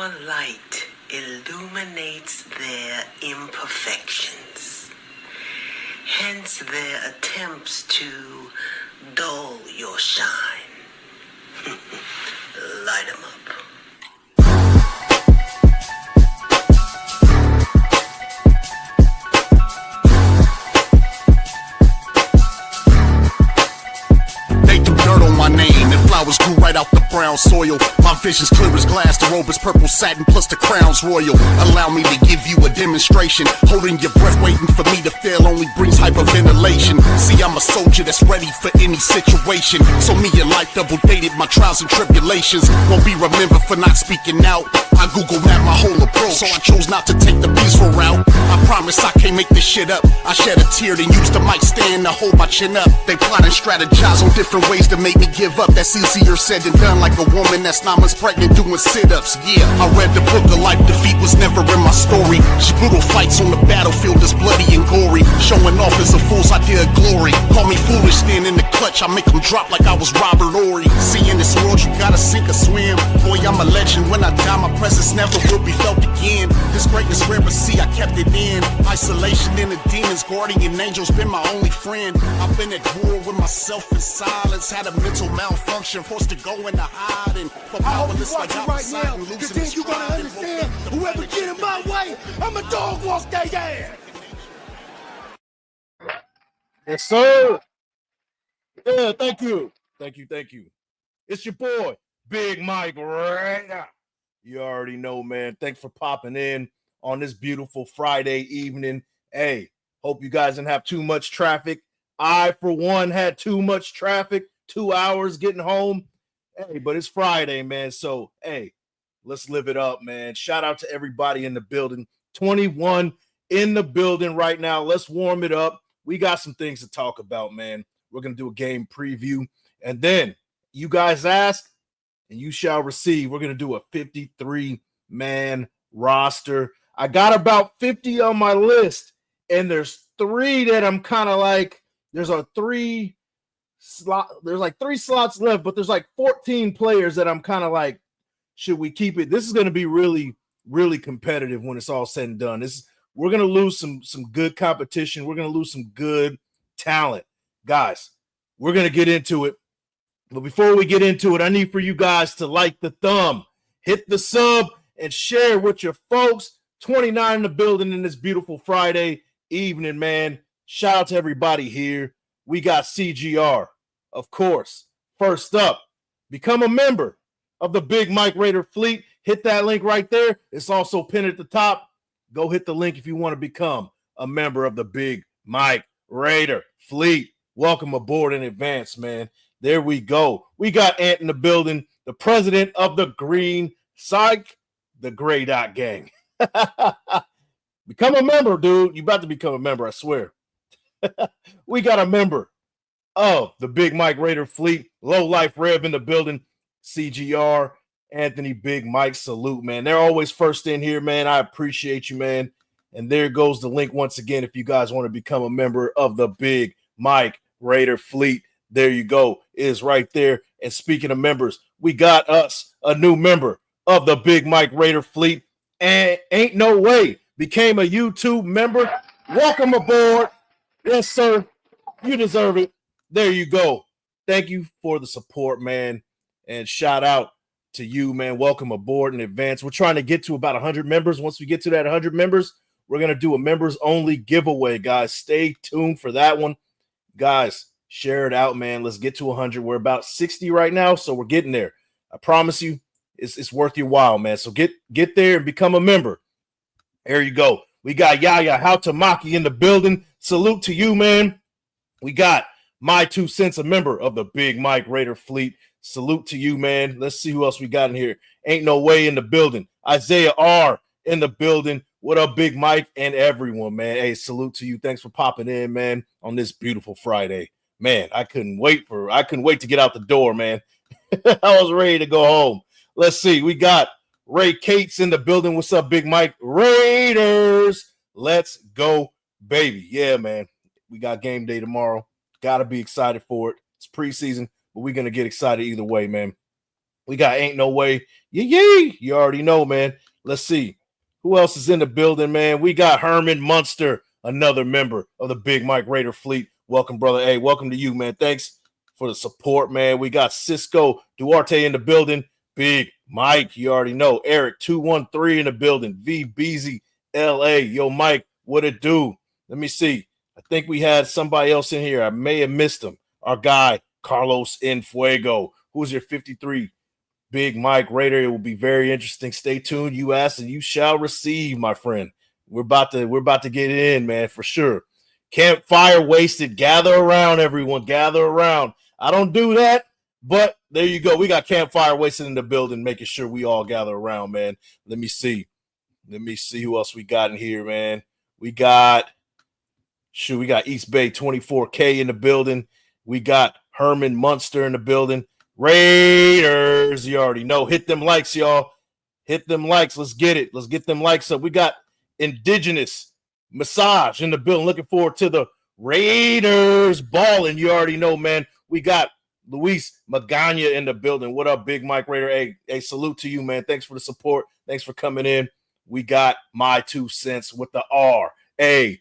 Your light illuminates their imperfections, hence their attempts to dull your shine. Light 'em up. They threw dirt on my name and flowers grew right out the brown soil. My vision's clear as glass, the robe is purple satin plus the crown's royal. Allow me to give you a demonstration. Holding your breath waiting for me to fail only brings hyperventilation. See, I'm a soldier that's ready for any situation. So me and life double dated my trials and tribulations. Won't be remembered for not speaking out. I Google map my whole approach, so I chose not to take the peaceful route. I promise I can't make this shit up. I shed a tear then used the mic stand to hold my chin up. They plot and strategize on different ways to make me give up. That's easier said than done, like a woman that's 9 months pregnant doing sit-ups. Yeah, I read the book of life, defeat was never in my story. Just brutal fights on the battlefield is bloody and gory. Showing off is a fool's idea of glory. Call me foolish, stand in the clutch, I make them drop like I was Robert Ory. See, in this world you gotta sink or swim. Boy, I'm a legend, when I die my presence never will be felt again. This greatness rare, but see, I kept it in. Isolation in the demons, guardian angels been my only friend. I've been at war with myself in silence. Had a mental malfunction, forced to go into hiding. For I hope powerless you're like watching right now, because then you're gonna understand, whoever get in my way, I'm a dog walk their ass. Yes, sir. Yeah, thank you. Thank you. It's your boy, Big Mike Raider. You already know, man. Thanks for popping in on this beautiful Friday evening. Hey, hope you guys didn't have too much traffic. I, for one, had too much traffic, 2 hours getting home. Hey, but it's Friday, man. So, hey, let's live it up, man. Shout out to everybody in the building. 21 in the building right now. Let's warm it up. We got some things to talk about, man. We're going to do a game preview. And then you guys ask, and you shall receive. We're going to do a 53-man roster. I got about 50 on my list, and there's 3 that I'm kind of like, there's like 3 slots left, but there's like 14 players that I'm kind of like, should we keep it? This is going to be really, really competitive when it's all said and done. We're going to lose some good competition. We're going to lose some good talent. Guys, we're going to get into it. But before we get into it, I need for you guys to like the thumb, hit the sub, and share with your folks. 29 in the building in this beautiful Friday evening, man. Shout out to everybody here. We got CGR, of course. First up, become a member of the Big Mike Raider fleet. Hit that link right there. It's also pinned at the top. Go hit the link if you want to become a member of the Big Mike Raider fleet. Welcome aboard in advance, man. There we go. We got Ant in the building, the president of the Green Psych, the Gray Dot Gang. Become a member, dude. You about to become a member, I swear. We got a member of the Big Mike Raider fleet, Low Life Rev in the building, CGR, Anthony Big Mike, salute, man. They're always first in here, man. I appreciate you, man. And there goes the link once again if you guys want to become a member of the Big Mike Raider fleet. There you go. It is right there. And speaking of members, we got us a new member of the Big Mike Raider fleet. And Ain't No Way became a YouTube member. Welcome aboard. Yes, sir. You deserve it. There you go. Thank you for the support, man. And shout out to you, man. Welcome aboard in advance. We're trying to get to about 100 members. Once we get to that 100 members, we're going to do a members-only giveaway, guys. Stay tuned for that one. Guys, share it out, man. Let's get to 100. We're about 60 right now, so we're getting there. I promise you, it's worth your while, man. So get there and become a member. There you go. We got Yaya Hautamaki in the building. Salute to you, man. We got My 2 Cents, a member of the Big Mike Raider fleet. Salute to you, man. Let's see who else we got in here. Ain't No Way in the building. Isaiah R in the building. What up, Big Mike and everyone, man? Hey, salute to you. Thanks for popping in, man, on this beautiful Friday. Man, I couldn't wait to get out the door, man. I was ready to go home. Let's see. We got Ray Cates in the building. What's up, Big Mike? Raiders. Let's go, baby. Yeah, man. We got game day tomorrow. Got to be excited for it. It's preseason, but we're going to get excited either way, man. We got Ain't No Way. You already know, man. Let's see. Who else is in the building, man? We got Herman Munster, another member of the Big Mike Raider fleet. Welcome, brother. Hey, welcome to you, man. Thanks for the support, man. We got Cisco Duarte in the building. Big Mike, you already know. Eric 213 in the building. V Beezy LA. Yo, Mike, what it do? Let me see. I think we had somebody else in here. I may have missed him. Our guy, Carlos Enfuego. Who's your 53? Big Mike Raider. It will be very interesting. Stay tuned. You ask and you shall receive, my friend. We're about to get it in, man, for sure. Campfire wasted. Gather around, everyone. Gather around. I don't do that, but there you go. We got Campfire wasted in the building, making sure we all gather around, man. Let me see who else we got in here, man. We got East Bay 24K in the building. We got Herman Munster in the building. Raiders, you already know. Hit them likes, y'all. Hit them likes. Let's get it. Let's get them likes up. We got Indigenous Massage in the building. Looking forward to the Raiders balling. You already know, man. We got Luis Magana in the building. What up, Big Mike Raider? Hey, salute to you, man. Thanks for the support. Thanks for coming in. We got my 2 cents with the RAIDERS.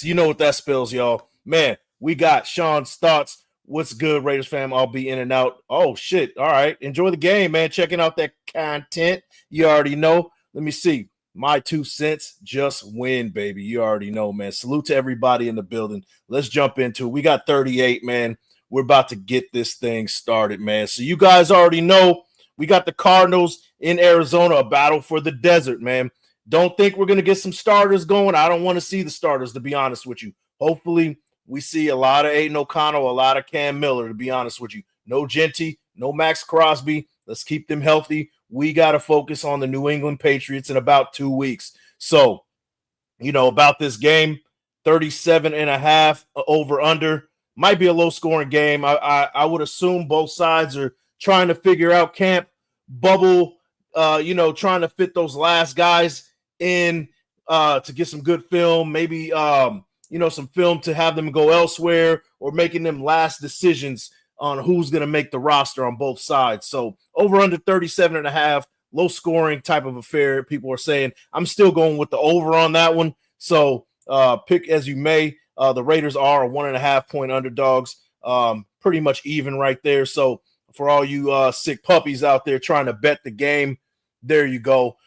You know what that spells, y'all. Man, we got Sean's thoughts. What's good, Raiders fam? I'll be in and out. Oh, shit. All right. Enjoy the game, man. Checking out that content. You already know. Let me see. My 2 cents, just win, baby. You already know, man. Salute to everybody in the building. Let's jump into it. We got 38, man. We're about to get this thing started, man. So you guys already know we got the Cardinals in Arizona, a battle for the desert, man. Don't think we're going to get some starters going. I don't want to see the starters, to be honest with you. Hopefully, we see a lot of Aiden O'Connell, a lot of Cam Miller, to be honest with you. No Genty, no Max Crosby. Let's keep them healthy. We got to focus on the New England Patriots in about 2 weeks. So, about this game, 37.5 over under. Might be a low-scoring game. I would assume both sides are trying to figure out camp bubble, trying to fit those last guys in to get some good film, maybe some film to have them go elsewhere, or making them last decisions on who's going to make the roster on both sides. So over under 37.5, low scoring type of affair. People are saying I'm still going with the over on that one. So pick as you may. The Raiders are a 1.5 point underdogs, pretty much even right there. So for all you sick puppies out there trying to bet the game, there you go.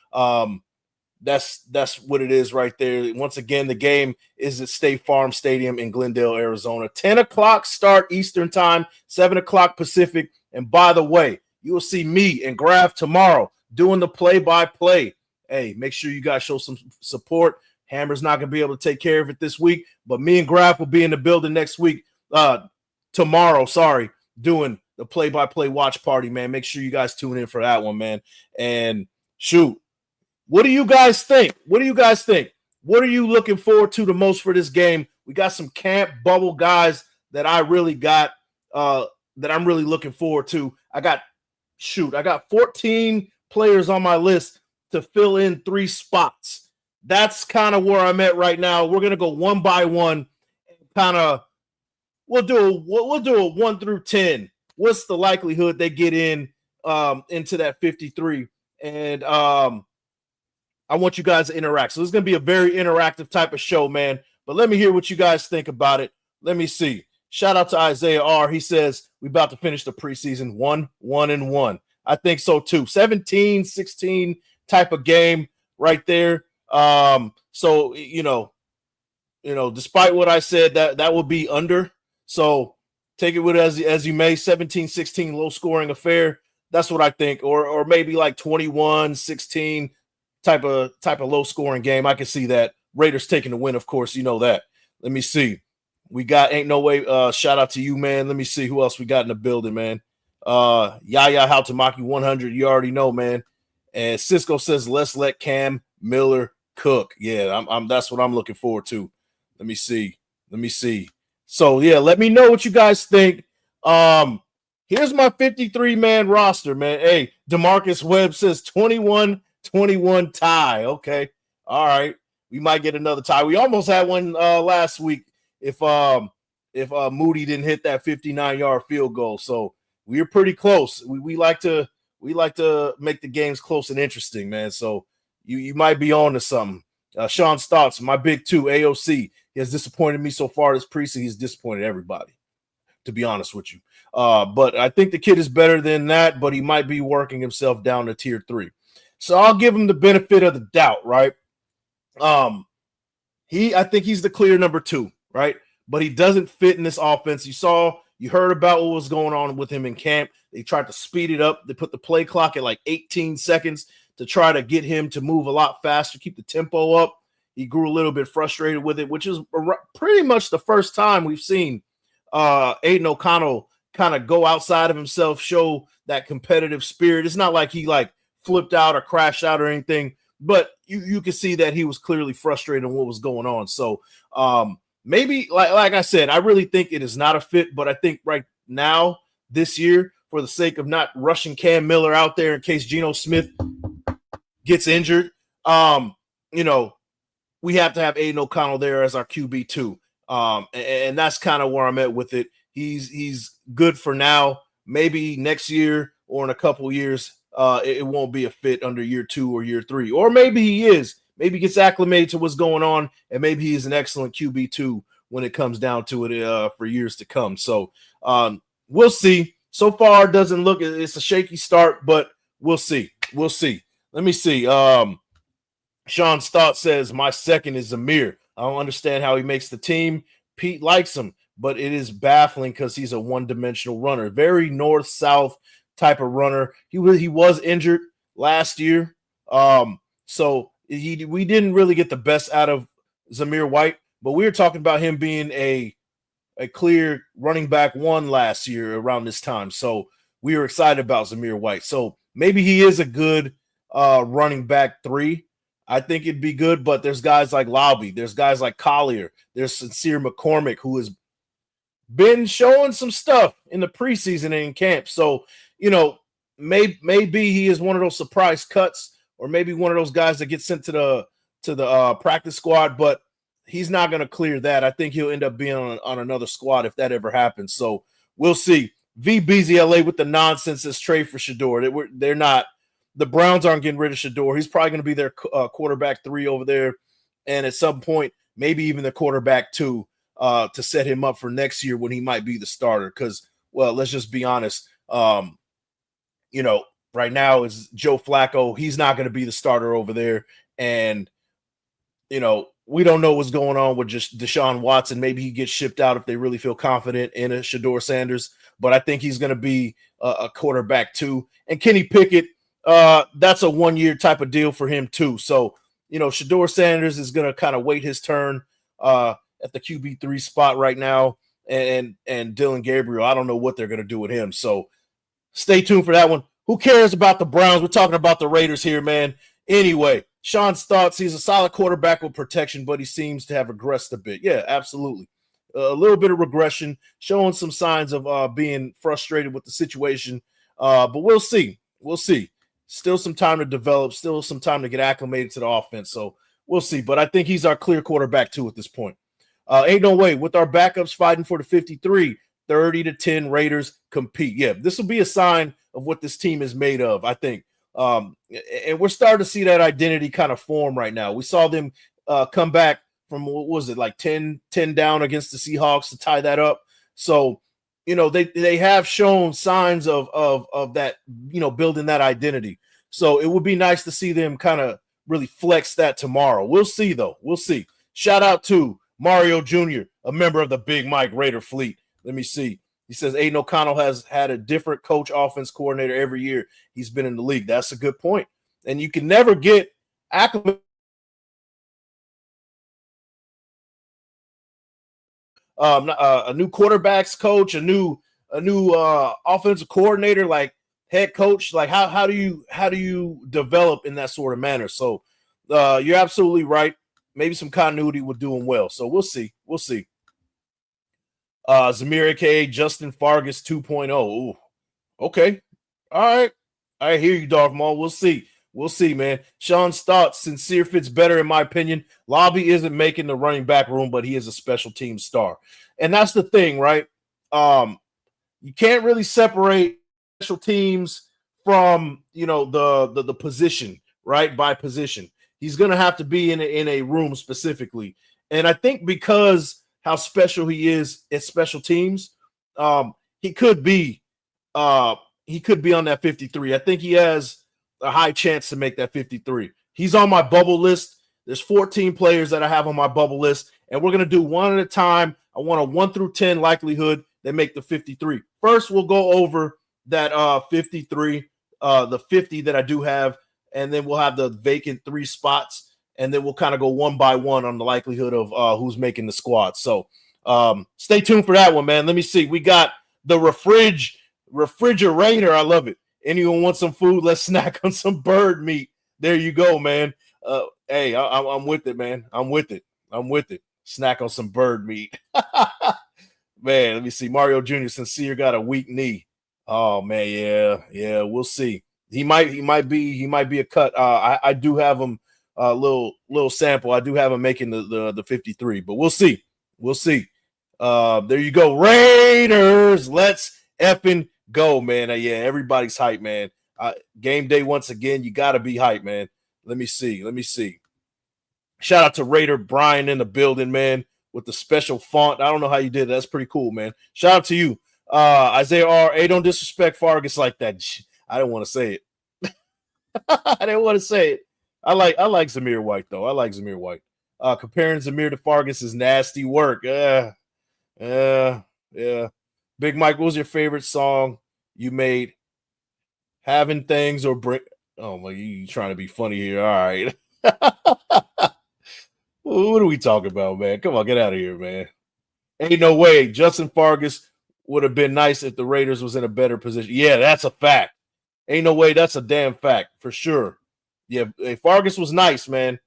That's what it is right there. Once again, the game is at State Farm Stadium in Glendale, Arizona. 10 o'clock start Eastern time, 7 o'clock Pacific. And by the way, you will see me and Graf tomorrow doing the play-by-play. Hey, make sure you guys show some support. Hammer's not going to be able to take care of it this week, but me and Graf will be in the building next week, tomorrow, doing the play-by-play watch party, man. Make sure you guys tune in for that one, man. And shoot. What do you guys think? What are you looking forward to the most for this game? We got some camp bubble guys that I really got that I'm really looking forward to. I got 14 players on my list to fill in 3 spots. That's kind of where I'm at right now. We're gonna go one by one. We'll do a 1 through 10. What's the likelihood they get in into that 53? And I want you guys to interact. So this is going to be a very interactive type of show, man. But let me hear what you guys think about it. Let me see. Shout out to Isaiah R. He says we about to finish the preseason 1-1. I think so too. 17-16 type of game right there. So despite what I said, that would be under. So take it with it as you may. 17-16 low scoring affair. That's what I think. Or maybe like 21-16. Type of low scoring game. I can see that. Raiders taking the win, of course. You know that. Let me see. We got Ain't No Way. Shout out to you, man. Let me see who else we got in the building, man. Yaya Hautamaki 100. You already know, man. And Cisco says, let's let Cam Miller cook. Yeah, that's what I'm looking forward to. Let me see. So yeah, let me know what you guys think. Here's my 53-man roster, man. Hey, DeMarcus Webb says 21 tie. Okay. All right. We might get another tie. We almost had one last week if Moody didn't hit that 59-yard field goal. So we're pretty close. We like to make the games close and interesting, man. So you might be on to something. Sean Stotts, my big two, AOC. He has disappointed me so far this preseason. He's disappointed everybody, to be honest with you. But I think the kid is better than that, but he might be working himself down to tier 3. So I'll give him the benefit of the doubt, right? I think he's the clear number 2, right? But he doesn't fit in this offense. You heard about what was going on with him in camp. They tried to speed it up. They put the play clock at like 18 seconds to try to get him to move a lot faster, keep the tempo up. He grew a little bit frustrated with it, which is pretty much the first time we've seen Aiden O'Connell kind of go outside of himself, show that competitive spirit. It's not like he like flipped out or crashed out or anything, but you can see that he was clearly frustrated on what was going on. So maybe, like I said, I really think it is not a fit, but I think right now, this year, for the sake of not rushing Cam Miller out there in case Geno Smith gets injured, we have to have Aiden O'Connell there as our QB2. And that's kind of where I'm at with it. He's good for now. Maybe next year or in a couple years, it won't be a fit under year 2 or year 3. Or maybe he is. Maybe he gets acclimated to what's going on, and maybe he's an excellent QB2 when it comes down to it for years to come. So we'll see. So far, it doesn't look – it's a shaky start, but we'll see. We'll see. Let me see. Sean Stott says, my second is Zamir. I don't understand how he makes the team. Pete likes him, but it is baffling because he's a one-dimensional runner. Very north-south type of runner. He was injured last year. So we didn't really get the best out of Zamir White, but we were talking about him being a clear running back 1 last year around this time. So we were excited about Zamir White. So maybe he is a good running back 3. I think it'd be good, but there's guys like Lobby. There's guys like Collier. There's Sincere McCormick, who has been showing some stuff in the preseason and in camp. So, maybe he is one of those surprise cuts, or maybe one of those guys that gets sent to the practice squad, but he's not going to clear that. I think he'll end up being on another squad if that ever happens. So we'll see. VBZLA with the nonsense is trade for Shedeur. They're not. The Browns aren't getting rid of Shedeur. He's probably going to be their quarterback 3 over there, and at some point, maybe even the quarterback 2 to set him up for next year when he might be the starter. Because, well, let's just be honest. Right now is Joe Flacco. He's not going to be the starter over there, and we don't know what's going on with just Deshaun Watson. Maybe he gets shipped out if they really feel confident in a Shedeur Sanders, but I think he's going to be a quarterback 2. And Kenny Pickett. That's a 1-year type of deal for him too. So, Shedeur Sanders is going to kind of wait his turn at the QB3 spot right now. And Dylan Gabriel, I don't know what they're going to do with him. So stay tuned for that one. Who cares about the Browns? We're talking about the Raiders here, man. Anyway, Sean's thoughts, he's a solid quarterback with protection, but he seems to have regressed a bit. Yeah, absolutely. A little bit of regression, showing some signs of being frustrated with the situation. But we'll see. We'll see. Still some time to develop, still some time to get acclimated to the offense. So we'll see. But I think he's our clear quarterback, too, at this point. Ain't no way. With our backups fighting for the 53, 30-10 Raiders compete. Yeah, this will be a sign of what this team is made of, I think. And we're starting to see that identity kind of form right now. We saw them come back from, what was it, like 10 down against the Seahawks to tie that up. So, they have shown signs of that, building that identity. So it would be nice to see them kind of really flex that tomorrow. We'll see, though. We'll see. Shout out to Mario Jr., a member of the Big Mike Raider fleet. Let me see. He says Aiden O'Connell has had a different coach, offense coordinator every year he's been in the league. That's a good point. And you can never get acclimated. A new quarterbacks coach, a new offensive coordinator, like head coach. Like how do you develop in that sort of manner? So you're absolutely right. Maybe some continuity would do him well. So we'll see. We'll see. Zamir, aka Justin Fargas 2.0. Ooh, okay. All right. I hear you, Darth Maul. We'll see. We'll see, man. Sean's thoughts. Sincere fits better, in my opinion. Lobby isn't making the running back room, but he is a special team star. And that's the thing, right? You can't really separate special teams from, you know, the position, right? By position. He's going to have to be in a room specifically. And I think because how special he is at special teams, he could be on that 53. I think he has a high chance to make that 53. He's on my bubble list. There's 14 players that I have on my bubble list, and we're going to do one at a time. I want a 1 through 10 likelihood they make the 53. First, we'll go over that 53, the 50 that I do have, and then we'll have the vacant 3 spots, and then we'll kind of go one by one on the likelihood of who's making the squad. So stay tuned for that one, man. Let me see. We got the refrigerator. I love it. Anyone want some food? Let's snack on some bird meat. There you go, man. Hey, I'm with it, man. I'm with it. Snack on some bird meat. Man, let me see. Mario Jr. Sincere got a weak knee. Oh man, yeah. We'll see. He might be a cut. I do have him a little sample. I do have him making the 53, but we'll see. There you go, Raiders. Let's effing go, man. Yeah, everybody's hype, man. Game day once again. You got to be hype, man. Let me see. Shout out to Raider Brian in the building, man, with the special font. I don't know how you did that. That's pretty cool, man. Shout out to you. Isaiah R. Hey, don't disrespect Fargus like that. I didn't want to say it. I didn't want to say it. I like Zamir White, though. I like Zamir White. Comparing Zamir to Fargus is nasty work. Yeah. Big Mike, what was your favorite song you made? Having things or bring. Oh my, you trying to be funny here? All right. What are we talking about, man? Come on, get out of here, man. Ain't no way. Justin Fargus would have been nice if the Raiders was in a better position. Yeah, that's a fact. Ain't no way. That's a damn fact for sure. Yeah, hey, Fargus was nice, man.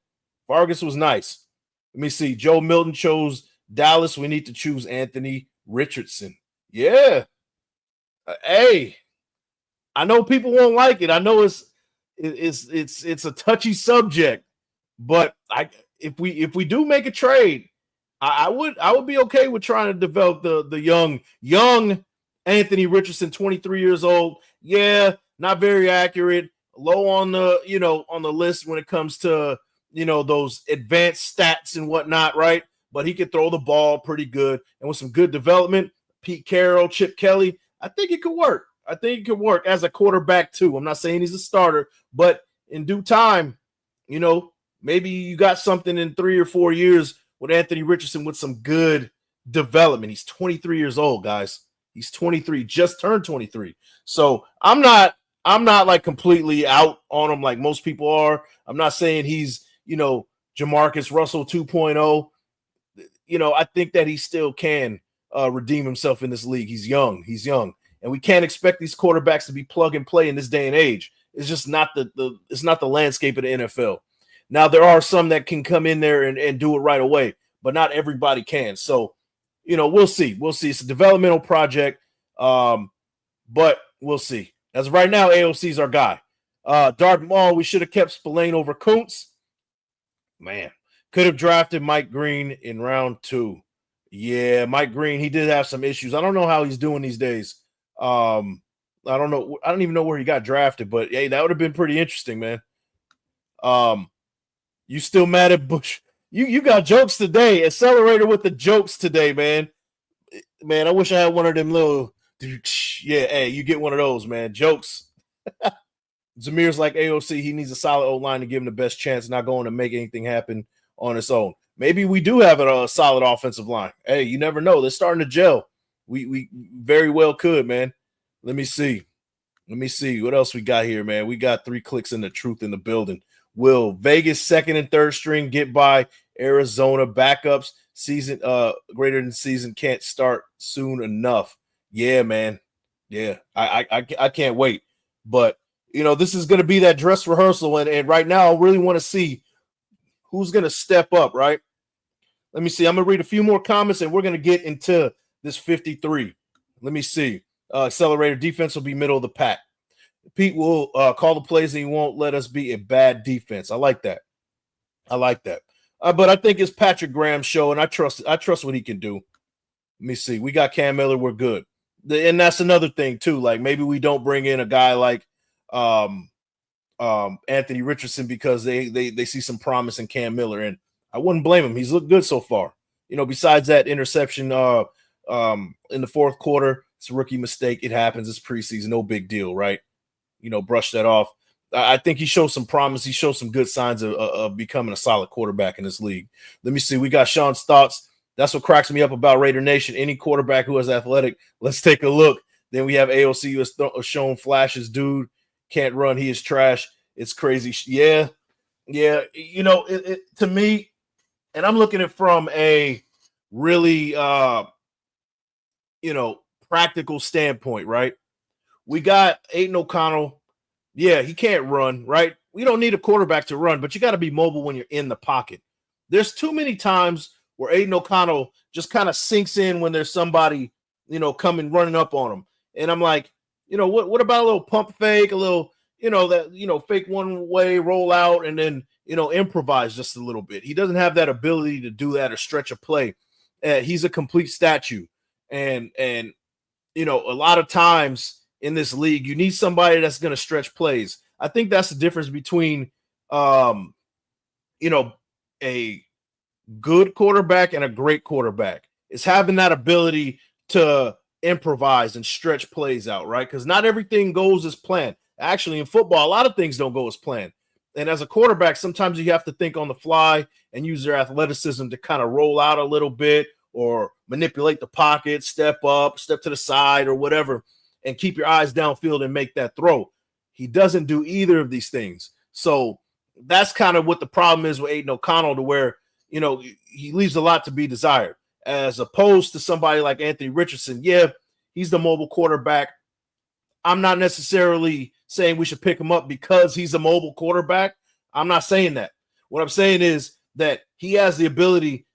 Fargus was nice. Let me see. Joe Milton chose Dallas. We need to choose Anthony Richardson. Yeah. Hey, I know people won't like it. I know it's a touchy subject, but if we do make a trade, I would be okay with trying to develop the young Anthony Richardson, 23 years old. Yeah, not very accurate, low on the list when it comes to those advanced stats and whatnot, right? But he could throw the ball pretty good, and with some good development, Pete Carroll, Chip Kelly, I think it could work. I think it could work as a quarterback too. I'm not saying he's a starter, but in due time, maybe you got something in 3 or 4 years with Anthony Richardson with some good development. He's 23 years old, guys. He's 23, just turned 23. So I'm not like completely out on him like most people are. I'm not saying he's, Jamarcus Russell 2.0. I think that he still can redeem himself in this league. He's young. And we can't expect these quarterbacks to be plug and play in this day and age. It's just not it's not the landscape of the NFL. Now, there are some that can come in there and do it right away, but not everybody can. So, we'll see. It's a developmental project, but we'll see. As of right now, AOC's our guy. Dark Maul, we should have kept Spillane over Kuntz. Man, could have drafted Mike Green in round 2. Yeah, Mike Green, he did have some issues. I don't know how he's doing these days. I don't know. I don't even know where he got drafted, but hey, that would have been pretty interesting, man. You still mad at Bush? You got jokes today. Accelerator with the jokes today, man. Man, I wish I had one of them little. Yeah, hey, you get one of those, man. Jokes. Zamir's like AOC. He needs a solid O-line to give him the best chance, not going to make anything happen on its own. Maybe we do have a solid offensive line. Hey, you never know. They're starting to gel. We very well could, man. Let me see. What else we got here, man? We got 3 clicks in the truth in the building. Will Vegas second and third string get by Arizona backups? Season greater than season can't start soon enough. Yeah, man. Yeah, I can't wait. But this is going to be that dress rehearsal, and right now I really want to see who's going to step up, right? Let me see. I'm going to read a few more comments, and we're going to get into this 53. Let me see. Accelerator defense will be middle of the pack. Pete will call the plays, and he won't let us be a bad defense. I like that. But I think it's Patrick Graham's show, and I trust what he can do. Let me see. We got Cam Miller. We're good. And that's another thing too. Like maybe we don't bring in a guy like Anthony Richardson because they see some promise in Cam Miller, and I wouldn't blame him. He's looked good so far. Besides that interception in the fourth quarter, it's a rookie mistake. It happens. It's preseason, no big deal, right? Brush that off. I think he showed some promise. He showed some good signs of becoming a solid quarterback in this league. Let me see. We got Sean's thoughts. That's what cracks me up about Raider Nation. Any quarterback who is athletic, let's take a look. Then we have AOC who has shown flashes. Dude can't run. He is trash. It's crazy. Yeah. To me, and I'm looking at it from a really, practical standpoint, right? We got Aiden O'Connell. Yeah, he can't run, right? We don't need a quarterback to run, but you got to be mobile when you're in the pocket. There's too many times where Aiden O'Connell just kind of sinks in when there's somebody, coming running up on him. And I'm like, what about a little pump fake, a little, fake one way roll out and then, improvise just a little bit. He doesn't have that ability to do that or stretch a play. He's a complete statue. And a lot of times in this league, you need somebody that's going to stretch plays. I think that's the difference between, a good quarterback and a great quarterback is having that ability to improvise and stretch plays out, right? Because not everything goes as planned. Actually, in football, a lot of things don't go as planned. And as a quarterback, sometimes you have to think on the fly and use their athleticism to kind of roll out a little bit or manipulate the pocket, step up, step to the side or whatever, and keep your eyes downfield and make that throw. He doesn't do either of these things. So that's kind of what the problem is with Aiden O'Connell, to where, he leaves a lot to be desired, as opposed to somebody like Anthony Richardson. Yeah, he's the mobile quarterback. I'm not necessarily saying we should pick him up because he's a mobile quarterback. I'm not saying that. What I'm saying is that he has the ability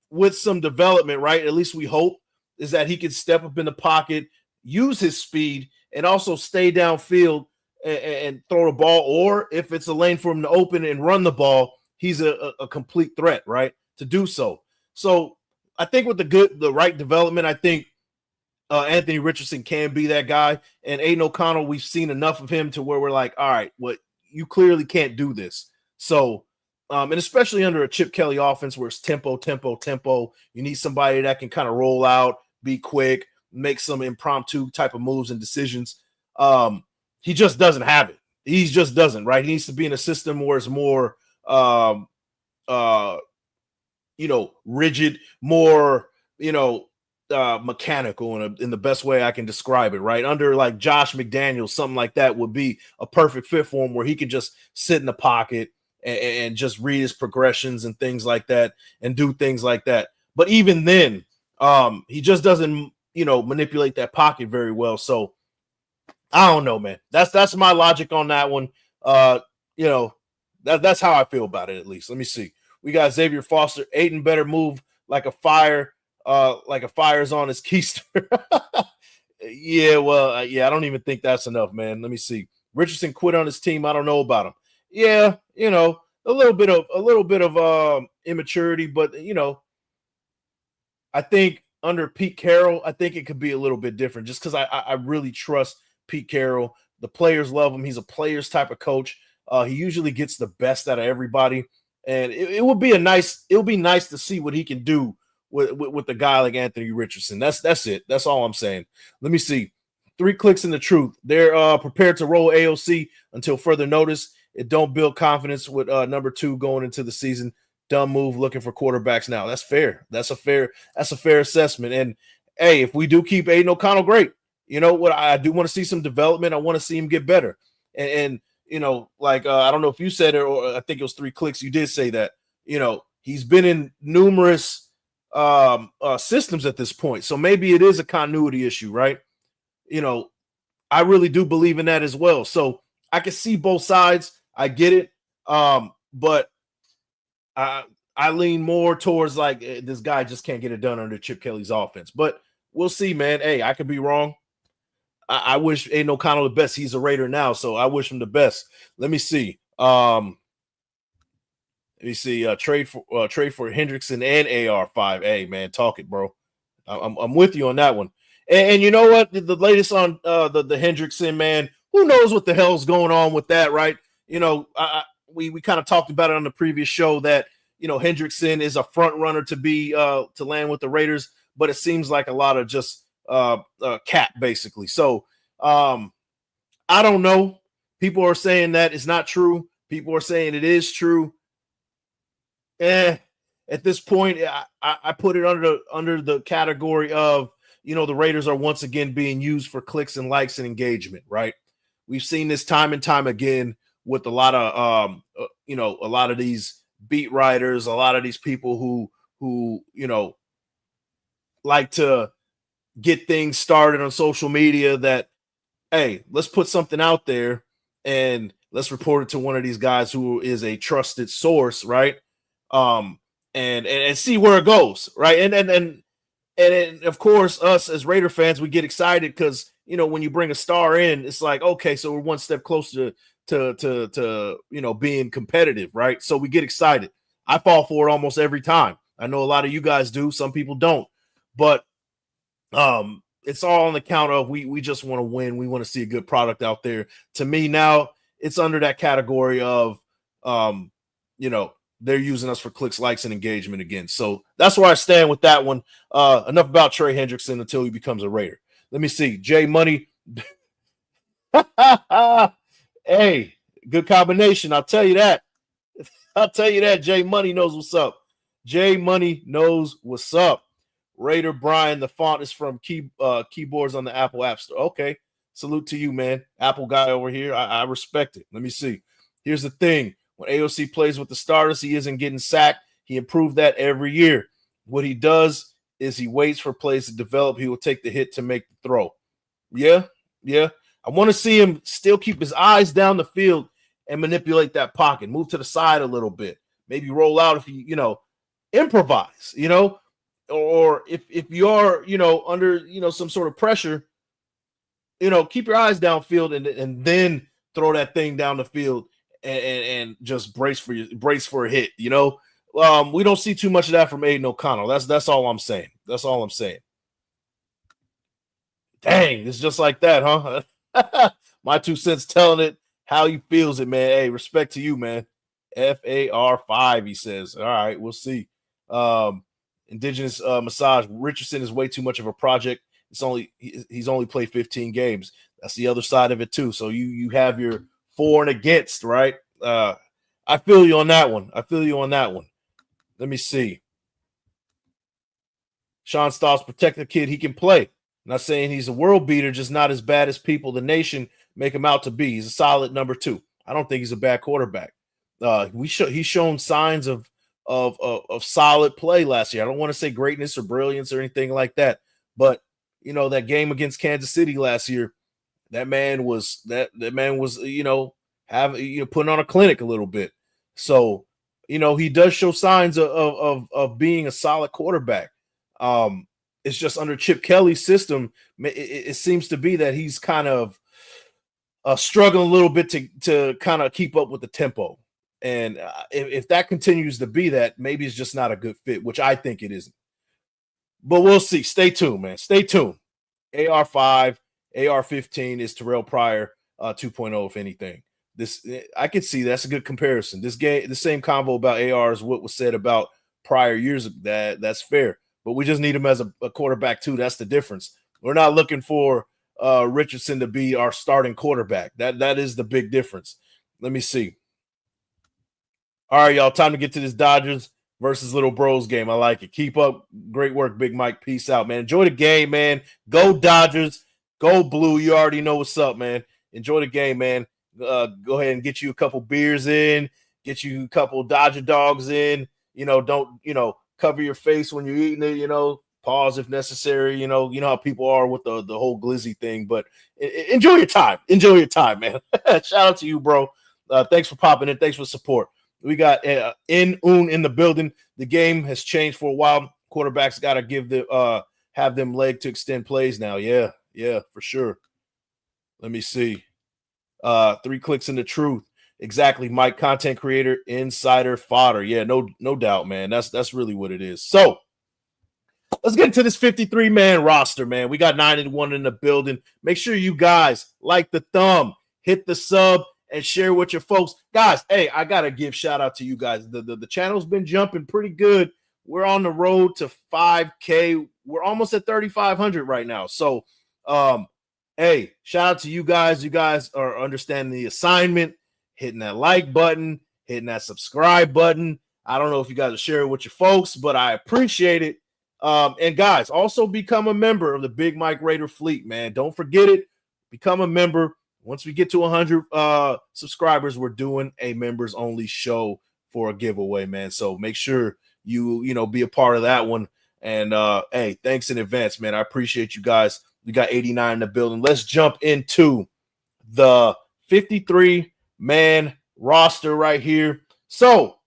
with some development, right? At least we hope, is that he can step up in the pocket, use his speed, and also stay downfield and throw the ball. Or if it's a lane for him to open and run the ball, he's a complete threat, right, to do so. So I think with the right development, I think Anthony Richardson can be that guy. And Aiden O'Connell, we've seen enough of him to where we're like, all right, you clearly can't do this. So, and especially under a Chip Kelly offense where it's tempo, you need somebody that can kind of roll out, be quick, make some impromptu type of moves and decisions. He just doesn't have it. He just doesn't, right? He needs to be in a system where it's more, rigid, more, mechanical in the best way I can describe it, right? Under like Josh McDaniels, something like that would be a perfect fit for him, where he could just sit in the pocket and just read his progressions and things like that and do things like that. But even then, he just doesn't, manipulate that pocket very well. So I don't know, man. That's my logic on that one. That's how I feel about it, at least. Let me see. We got Xavier Foster. Aiden better move like a fire's on his keister. I don't even think that's enough, man. Let me see. Richardson quit on his team. I don't know about him. Yeah, a little bit of immaturity, but I think under Pete Carroll, I think it could be a little bit different, just because I really trust Pete Carroll. The players love him. He's a players type of coach. He usually gets the best out of everybody, and it would be nice to see what he can do with a guy like Anthony Richardson. That's it. That's all I'm saying. Let me see. 3 clicks in the truth. They're prepared to roll AOC until further notice. It don't build confidence with number 2 going into the season. Dumb move, looking for quarterbacks now. That's fair. That's a fair assessment. And hey, if we do keep Aiden O'Connell, great. You know what? I do want to see some development. I want to see him get better. And I don't know if you said it, or I think it was 3 clicks. You did say that. He's been in numerous systems at this point. So maybe it is a continuity issue, right? I really do believe in that as well. So I can see both sides. I get it. But I lean more towards like this guy just can't get it done under Chip Kelly's offense. But we'll see, man. Hey, I could be wrong. I wish Aiden O'Connell the best. He's a Raider now, so I wish him the best. Let me see. Trade for Hendrickson and AR5. Hey, man, talk it, bro. I'm with you on that one. And you know what? The latest on the Hendrickson, man, who knows what the hell's going on with that, right? You know, we kind of talked about it on the previous show that, you know, Hendrickson is a front runner to be to land with the Raiders, but it seems like a lot of just cap basically. So I don't know. People are saying that it's not true. People are saying it is true. At this point, I put it under the category of, you know, the Raiders are once again being used for clicks and likes and engagement, right? We've seen this time and time again with a lot of, you know, a lot of these beat writers, a lot of these people who, you know, like to get things started on social media that, hey, let's put something out there and let's report it to one of these guys who is a trusted source, right? And see where it goes, right? And of course, us as Raider fans, we get excited because, you know, when you bring a star in, it's like, okay, so we're one step closer to you know, being competitive, right? So we get excited. I fall for it almost every time. I know a lot of you guys do. Some people don't, but it's all on the count of we just want to win. We want to see a good product out there. To me, now it's under that category of you know, they're using us for clicks, likes, and engagement again. So that's where I stand with that one. Enough about Trey Hendrickson until he becomes a Raider. Let me see. Jay Money. Hey, good combination. I'll tell you that. I'll tell you that. Jay Money knows what's up. Jay Money knows what's up. Raider Brian, the font is from keyboards on the Apple App Store. Okay. Salute to you, man. Apple guy over here. I respect it. Let me see. Here's the thing. When AOC plays with the starters, he isn't getting sacked. He improved that every year. What he does is he waits for plays to develop. He will take the hit to make the throw. Yeah. I want to see him still keep his eyes down the field and manipulate that pocket. Move to the side a little bit. Maybe roll out if he, you know, improvise, you know, or if you are, you know, under, you know, some sort of pressure, you know, keep your eyes downfield and then throw that thing down the field. And just brace for a hit, you know. We don't see too much of that from Aiden O'Connell. That's all I'm saying. That's all I'm saying. Dang, it's just like that, huh? My 2 cents telling it how he feels it, man. Hey, respect to you, man. FAR5, he says. All right, we'll see. Indigenous massage. Richardson is way too much of a project. He's only played 15 games. That's the other side of it too. So you have your for and against, right? I feel you on that one. Let me see. Sean Stoss, protect the kid. He can play. Not saying he's a world beater, just not as bad as people, the nation, make him out to be. He's a solid number 2. I don't think he's a bad quarterback. He's shown signs of solid play last year. I don't want to say greatness or brilliance or anything like that, but you know, that game against Kansas City last year, that man was you know, putting on a clinic a little bit. So, you know, he does show signs of being a solid quarterback. It's just under Chip Kelly's system, it seems to be that he's kind of struggling a little bit to kind of keep up with the tempo. And if that continues to be that, maybe it's just not a good fit, which I think it isn't. But we'll see. Stay tuned, man. Stay tuned. AR5. AR-15 is Terrell Pryor 2.0, if anything. I could see that's a good comparison. This game, the same convo about AR is what was said about prior years. That's fair, but we just need him as a quarterback too. That's the difference. We're not looking for Richardson to be our starting quarterback. That is the big difference. Let me see. All right, y'all. Time to get to this Dodgers versus Little Bros game. I like it. Keep up. Great work, Big Mike. Peace out, man. Enjoy the game, man. Go Dodgers. Go blue. You already know what's up, man. Enjoy the game, man. Go ahead and get you a couple beers in. Get you a couple Dodger dogs in. You know, don't, you know, cover your face when you're eating it, you know. Pause if necessary. You know how people are with the whole glizzy thing. But enjoy your time. Enjoy your time, man. Shout out to you, bro. Thanks for popping in. Thanks for support. We got in the building. The game has changed for a while. Quarterbacks got to give have them leg to extend plays now. Yeah, for sure. Let me see. 3 clicks in the truth. Exactly, Mike, content creator, insider fodder. Yeah, no doubt, man. That's really what it is. So let's get into this 53-man roster, man. We got 9-1 in the building. Make sure you guys like the thumb, hit the sub, and share with your folks. Guys, hey, I got to give shout out to you guys. The channel's been jumping pretty good. We're on the road to 5K. We're almost at 3,500 right now. So, hey, shout out to you guys. You guys are understanding the assignment, hitting that like button, hitting that subscribe button. I don't know if you guys are sharing with your folks, but I appreciate it. And guys, also become a member of the Big Mike Raider fleet, man. Don't forget it. Become a member. Once we get to 100 subscribers, we're doing a members only show for a giveaway, man. So make sure you be a part of that one. And hey, thanks in advance, man. I appreciate you guys. We got 89 in the building. Let's jump into the 53-man roster right here. So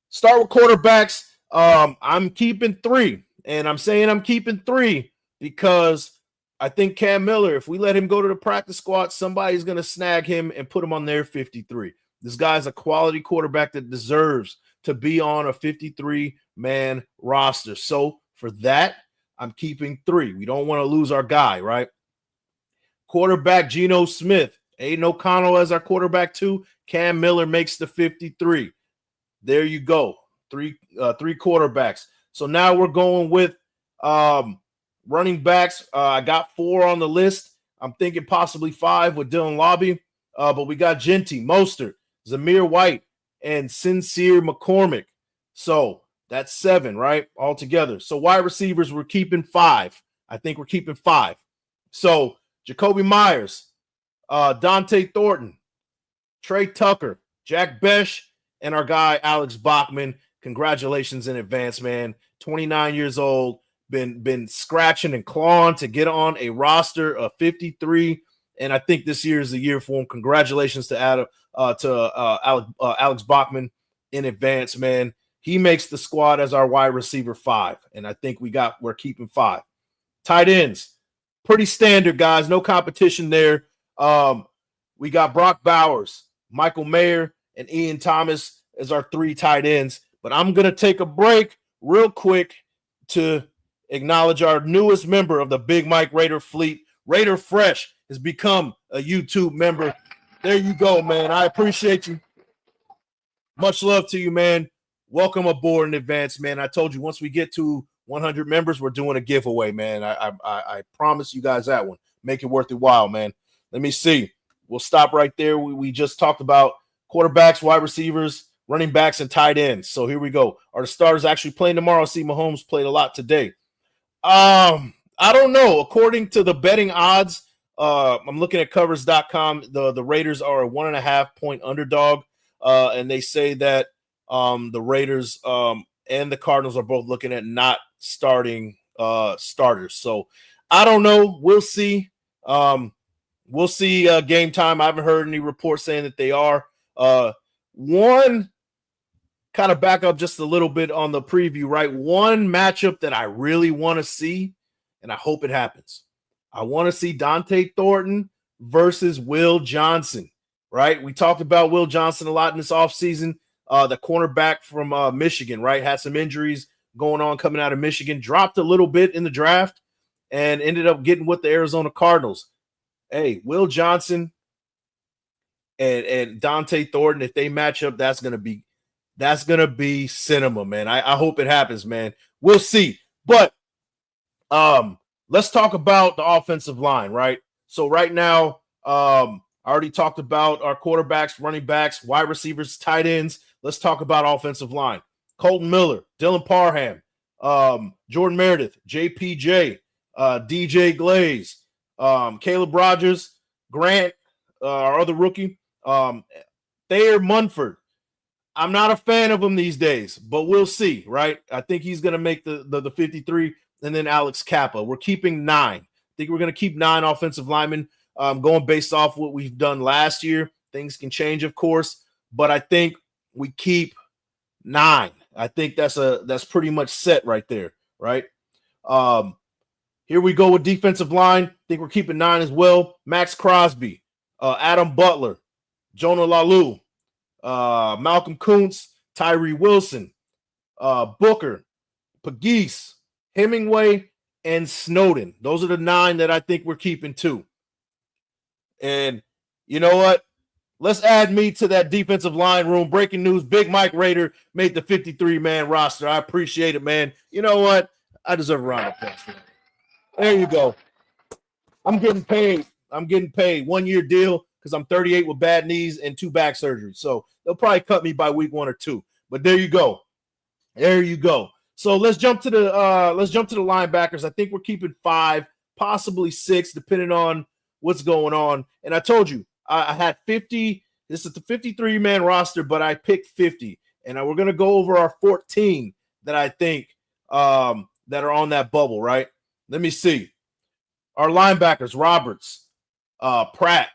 start with quarterbacks. I'm keeping 3, and I'm saying I'm keeping 3 because I think Cam Miller, if we let him go to the practice squad, somebody's going to snag him and put him on their 53. This guy's a quality quarterback that deserves to be on a 53-man roster. So for that, I'm keeping 3. We don't want to lose our guy, right? Quarterback Geno Smith. Aiden O'Connell as our quarterback 2. Cam Miller makes the 53. There you go. 3 quarterbacks. So now we're going with running backs. I got 4 on the list. I'm thinking possibly 5 with Dylan Lobby. But we got Genty, Mostert, Zamir White, and Sincere McCormick. So that's 7, right? All together. So wide receivers, we're keeping 5. I think we're keeping 5. So Jacoby Myers, Dante Thornton, Trey Tucker, Jack Besh, and our guy Alex Bachman. Congratulations in advance, man. 29 years old, been scratching and clawing to get on a roster of 53, and I think this year is the year for him. Congratulations to Alex Bachman in advance, man. He makes the squad as our wide receiver 5, and I think we're keeping 5. Tight ends, pretty standard, guys. No competition there. We got Brock Bowers, Michael Mayer, and Ian Thomas as our 3 tight ends. But I'm going to take a break real quick to acknowledge our newest member of the Big Mike Raider fleet. Raider Fresh has become a YouTube member. There you go, man. I appreciate you. Much love to you, man. Welcome aboard in advance, man. I told you once we get to 100 members, we're doing a giveaway, man. I promise you guys that one. Make it worth your while, man. Let me see. We'll stop right there. We just talked about quarterbacks, wide receivers, running backs, and tight ends. So here we go. Are the starters actually playing tomorrow? I see Mahomes played a lot today. I don't know. According to the betting odds, I'm looking at covers.com. The Raiders are a 1.5-point underdog. And they say that the Raiders and the Cardinals are both looking at not starting starters. So I don't know. We'll see. We'll see game time. I haven't heard any reports saying that they are. One kind of back up just a little bit on the preview, right? One matchup that I really want to see, and I hope it happens. I want to see Dante Thornton versus Will Johnson, right? We talked about Will Johnson a lot in this offseason. The cornerback from Michigan, right? Had some injuries going on coming out of Michigan, dropped a little bit in the draft, and ended up getting with the Arizona Cardinals. Hey, Will Johnson and Dante Thornton, if they match up, that's gonna be cinema, man. I hope it happens, man. We'll see. But let's talk about the offensive line, right? So right now, I already talked about our quarterbacks, running backs, wide receivers, tight ends. Let's talk about offensive line. Colton Miller, Dylan Parham, Jordan Meredith, JPJ, DJ Glaze, Caleb Rogers, Grant, our other rookie, Thayer Munford. I'm not a fan of him these days, but we'll see, right? I think he's going to make the 53, and then Alex Kappa. We're keeping 9. I think we're going to keep 9 offensive linemen, going based off what we've done last year. Things can change, of course, but I think we keep 9. I think that's pretty much set right there, right? Here we go with defensive line. I think we're keeping 9 as well. Max Crosby, Adam Butler, Jonah Lalu, Malcolm Kuntz, Tyree Wilson, Booker, Pegues, Hemingway, and Snowden. Those are the 9 that I think we're keeping too. And you know what? Let's add me to that defensive line room. Breaking news, Big Mike Raider made the 53-man roster. I appreciate it, man. You know what? I deserve a round of applause for that. There you go. I'm getting paid. 1-year deal because I'm 38 with bad knees and 2 back surgeries. So they'll probably cut me by week 1 or 2. But there you go. There you go. So let's jump to the linebackers. I think we're keeping 5, possibly 6, depending on what's going on. And I told you I had 50. This is the 53-man roster, but I picked 50. And we're gonna go over our 14 that I think that are on that bubble. Right? Let me see. Our linebackers: Roberts, Pratt,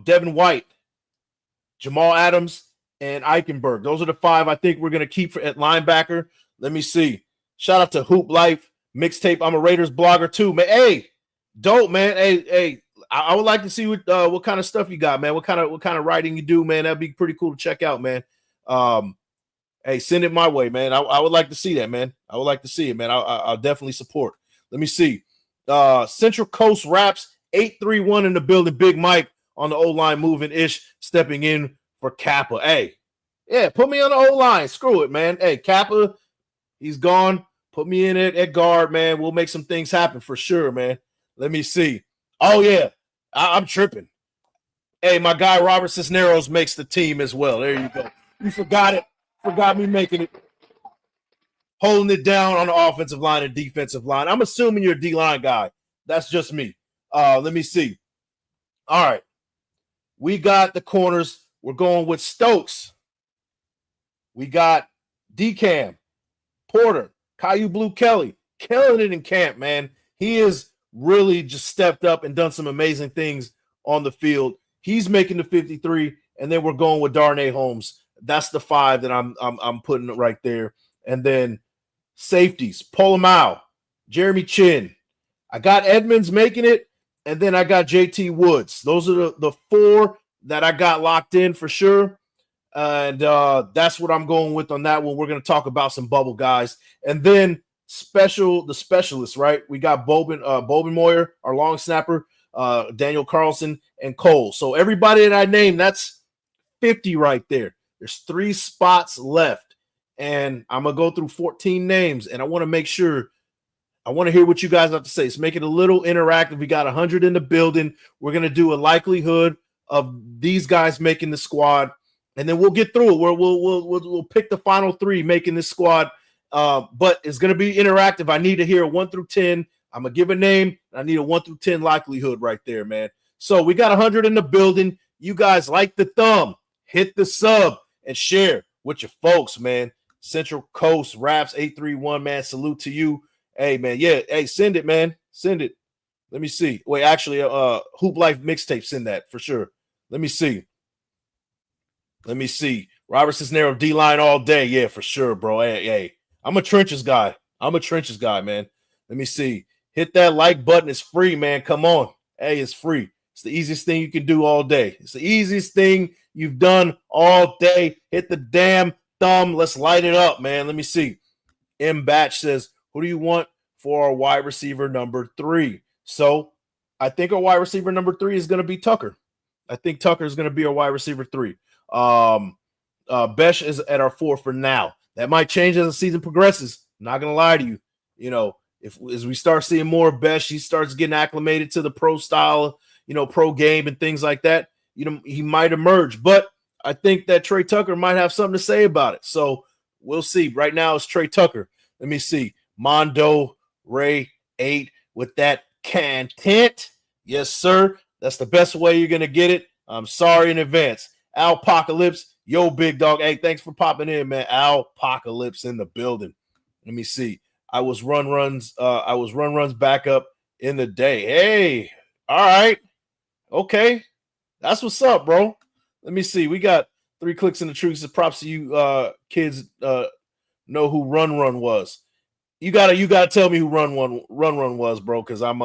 Devin White, Jamal Adams, and Eichenberg. Those are the 5 I think we're going to keep at linebacker. Let me see. Shout out to Hoop Life Mixtape. I'm a Raiders blogger too, man. Hey, dope, man. Hey, I would like to see what kind of stuff you got, man. What kind of writing you do, man. That'd be pretty cool to check out, man. Hey, send it my way, man. I would like to see that, man. I would like to see it, man. I'll definitely support. Let me see. Central Coast Raps 831 in the building. Big Mike on the O-line moving ish, stepping in for Kappa. Hey, yeah, put me on the O-line. Screw it, man. Hey, Kappa, he's gone. Put me in at guard, man. We'll make some things happen for sure, man. Let me see. Oh, yeah, I'm tripping. Hey, my guy Robert Cisneros makes the team as well. There you go. You forgot it. Forgot me making it. Holding it down on the offensive line and defensive line. I'm assuming you're a D-line guy. That's just me. Let me see. All right. We got the corners. We're going with Stokes. We got DCAM, Porter, Caillou Blue Kelly. Killing it in camp, man. He is really just stepped up and done some amazing things on the field. He's making the 53, and then we're going with Darnay Holmes. That's the 5 that I'm putting it right there. And then safeties, Polamalu, Jeremy Chin. I got Edmonds making it, and then I got JT Woods. Those are the 4 that I got locked in for sure. And that's what I'm going with on that one. We're going to talk about some bubble guys. And then the specialists, right? We got Bobin Moyer, our long snapper, Daniel Carlson, and Cole. So everybody that I named, that's 50 right there. There's 3 spots left. And I'm going to go through 14 names, and I want to make sure – I want to hear what you guys have to say. Let's make it a little interactive. We got 100 in the building. We're going to do a likelihood of these guys making the squad, and then we'll get through it. We'll pick the final 3 making this squad, but it's going to be interactive. I need to hear a 1 through 10. I'm going to give a name. I need a 1 through 10 likelihood right there, man. So we got 100 in the building. You guys like the thumb, hit the sub, and share with your folks, man. Central Coast Raps 831, man. Salute to you. Hey, man. Yeah. Hey, send it, man. Send it. Let me see. Wait, actually, Hoop Life Mixtape, send that for sure. Let me see. Robert Cisneros, D-line all day. Yeah, for sure, bro. Hey. I'm a trenches guy. Man. Let me see. Hit that like button. It's free, man. Come on. Hey, it's free. It's the easiest thing you can do all day. It's the easiest thing you've done all day. Hit the damn thumb. Let's light it up, man. Let me see. M. Batch says, who do you want for our wide receiver number 3? So I think our wide receiver number 3 is going to be Tucker. I think Tucker is going to be our wide receiver 3. Besh is at our 4 for now. That might change as the season progresses. I'm not going to lie to you. You know, as we start seeing more of Besh, he starts getting acclimated to the pro style, pro game and things like that. He might emerge, but I think that Trey Tucker might have something to say about it. So we'll see. Right now it's Trey Tucker. Let me see. Mondo Ray 8 with that content. Yes, sir. That's the best way you're going to get it. I'm sorry in advance. Alpocalypse. Yo, big dog. Hey, thanks for popping in, man. Alpocalypse in the building. Let me see. I was run runs back up in the day. Hey, all right. Okay. That's what's up, bro. Let me see. We got 3 clicks in the truth. So props to you kids know who Run was. You gotta tell me who Run was, bro, because I'm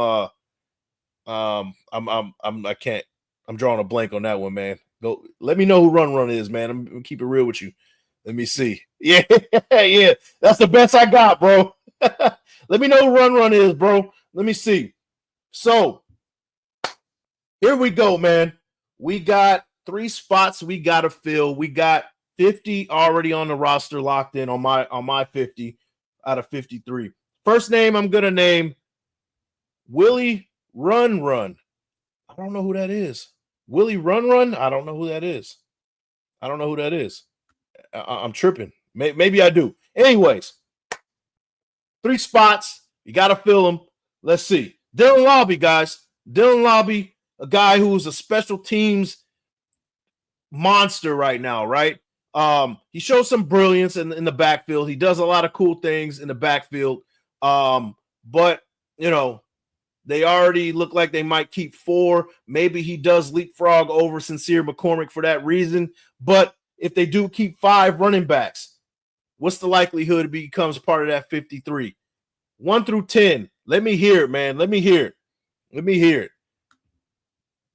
drawing a blank on that one, man. Go let me know who Run is, man. I'm gonna keep it real with you. Let me see. Yeah, yeah. That's the best I got, bro. Let me know who Run is, bro. Let me see. So here we go, man. We got 3 spots we got to fill. We got 50 already on the roster locked in on my 50 out of 53. First name I'm going to name Willie Run. I don't know who that is. Willie Run? I don't know who that is. I'm tripping. Maybe I do. Anyways, 3 spots. You got to fill them. Let's see. Dylan Lobby, guys. Dylan Lobby, a guy who's a special teams monster right now, right? He shows some brilliance in the backfield. He does a lot of cool things in the backfield. But, you know, they already look like they might keep 4. Maybe he does leapfrog over Sincere McCormick for that reason. But if they do keep 5 running backs, what's the likelihood he becomes part of that 53? 1 through 10. Let me hear it, man. Let me hear it.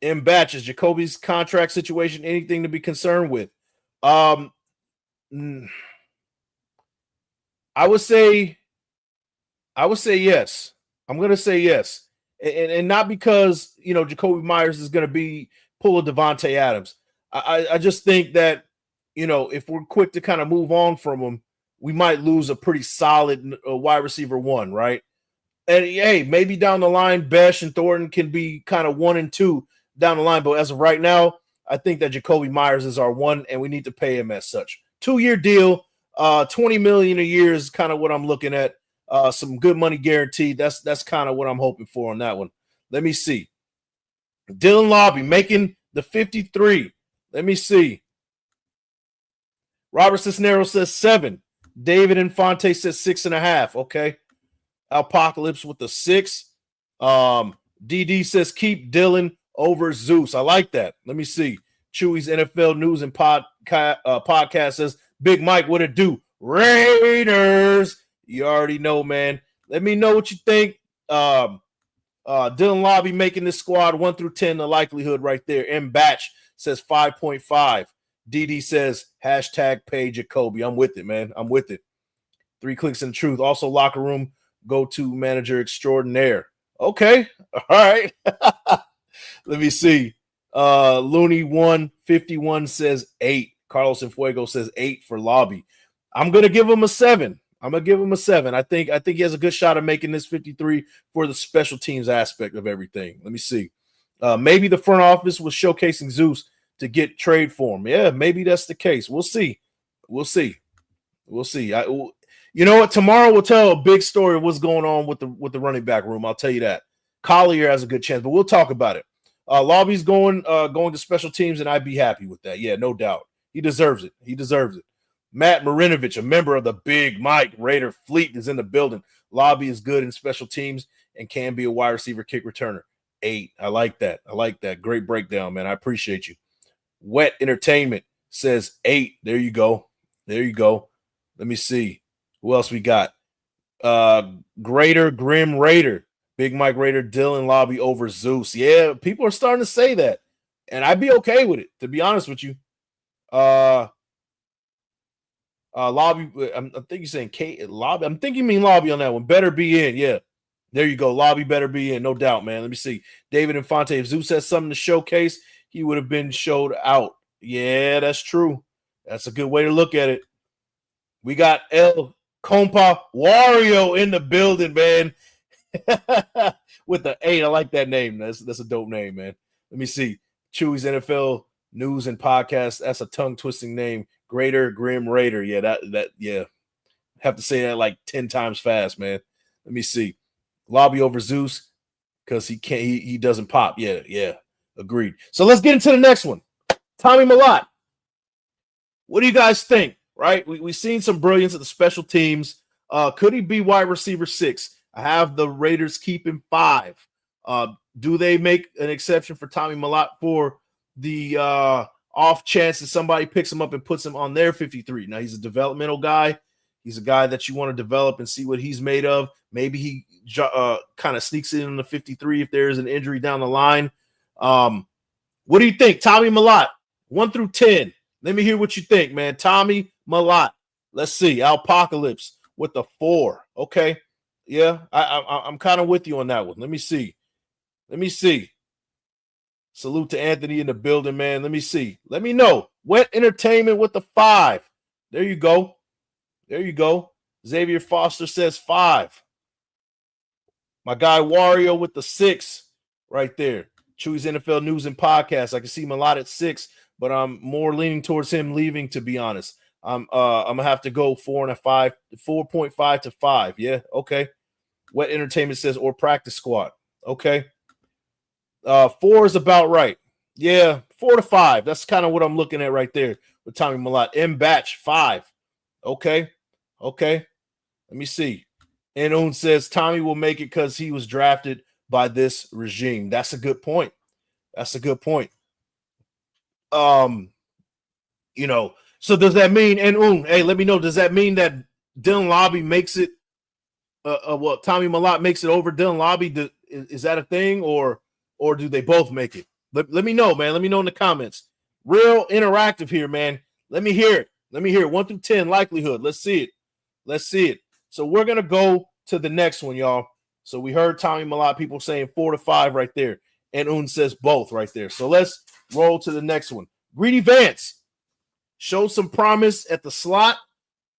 In batches, Jacoby's contract situation, anything to be concerned with? I would say yes. I'm going to say yes. And not because, you know, Jacoby Myers is going to pull a Devontae Adams. I just think that, you know, if we're quick to kind of move on from him, we might lose a pretty solid wide receiver 1, right? And hey, maybe down the line, Besh and Thornton can be kind of 1 and 2 down the line. But as of right now, I think that Jacoby Myers is our 1, and we need to pay him as such. 2-year deal, $20 million a year is kind of what I'm looking at. Some good money guaranteed. That's kind of what I'm hoping for on that one. Let me see. Dylan Lobby making the 53. Let me see. Robert Cisneros says 7. David Infante says 6.5. Okay. Apocalypse with the 6. DD says keep Dylan over Zeus. I like that. Let me see. Chewy's NFL News and podcast says Big Mike, what it do? Raiders. You already know, man. Let me know what you think. Dylan Lobby making this squad 1 through 10. The likelihood right there. M Batch says 5.5. DD says hashtag pay Jacoby. I'm with it, man. I'm with it. 3 clicks in truth. Also, locker room go-to manager extraordinaire. Okay. All right. Let me see. Looney 151 says 8. Carlos Enfuego says 8 for Lobby. I'm going to give him a 7. I think he has a good shot of making this 53 for the special teams aspect of everything. Let me see. Maybe the front office was showcasing Zeus to get trade for him. Yeah, maybe that's the case. We'll see. You know what? Tomorrow we'll tell a big story of what's going on with the running back room. I'll tell you that. Collier has a good chance, but we'll talk about it. Lobby's going to special teams, and I'd be happy with that. Yeah, no doubt. He deserves it. Matt Marinovich, a member of the Big Mike Raider fleet, is in the building. Lobby is good in special teams and can be a wide receiver kick returner. 8. I like that. Great breakdown, man. I appreciate you. Wet Entertainment says 8. There you go. Let me see. Who else we got? Greater Grim Raider. Big Mike Raider, Dylan Lobby over Zeus. Yeah, people are starting to say that. And I'd be okay with it, to be honest with you. Lobby, I'm thinking you're saying Kate Lobby. I'm thinking you mean Lobby on that one. Better be in. Yeah. There you go. Lobby better be in. No doubt, man. Let me see. David Infante, if Zeus has something to showcase, he would have been showed out. Yeah, that's true. That's a good way to look at it. We got El Compa Wario in the building, man. With the 8. I like that name. That's a dope name, man. Let me see. Chewy's NFL News and Podcast. That's a tongue-twisting name. Greater Grim Raider. Yeah, that have to say that like 10 times fast, man. Let me see. Lobby over Zeus because he doesn't pop. Yeah. Agreed. So let's get into the next one. Tommy Mellott. What do you guys think? Right? We've seen some brilliance at the special teams. Could he be wide receiver 6? I have the Raiders keeping 5. Do they make an exception for Tommy Mellott for the off chance that somebody picks him up and puts him on their 53? Now, he's a developmental guy. He's a guy that you want to develop and see what he's made of. Maybe he kind of sneaks in on the 53 if there's an injury down the line. What do you think? Tommy Mellott, 1 through 10. Let me hear what you think, man. Tommy Mellott. Let's see. Apocalypse with the 4. Okay. Yeah, I'm kind of with you on that one. Let me see. Salute to Anthony in the building, man. Let me see. Let me know. Wet Entertainment with the 5. There you go. Xavier Foster says 5. My guy Wario with the 6 right there. Chewy's NFL News and Podcast. I can see him a lot at 6, but I'm more leaning towards him leaving, to be honest. I'm gonna have to go 4.5 to 5. Yeah, okay. Wet Entertainment says or practice squad. Okay. 4 is about right. Yeah, 4 to 5. That's kind of what I'm looking at right there with Tommy Malott. M Batch 5. Okay. Let me see. And Un says Tommy will make it because he was drafted by this regime. That's a good point. So does that mean, and Un, hey, let me know, does that mean that Dylan Lobby makes it Tommy Malott makes it over Dylan Lobby? Is that a thing, or do they both make it? Let me know, man. Let me know in the comments. Real interactive here, man. Let me hear it. 1 through 10 likelihood. Let's see it. So we're gonna go to the next one, y'all. So we heard Tommy Malott, people saying 4 to 5 right there, and Un says both right there. So let's roll to the next one. Greedy Vance showed some promise at the slot.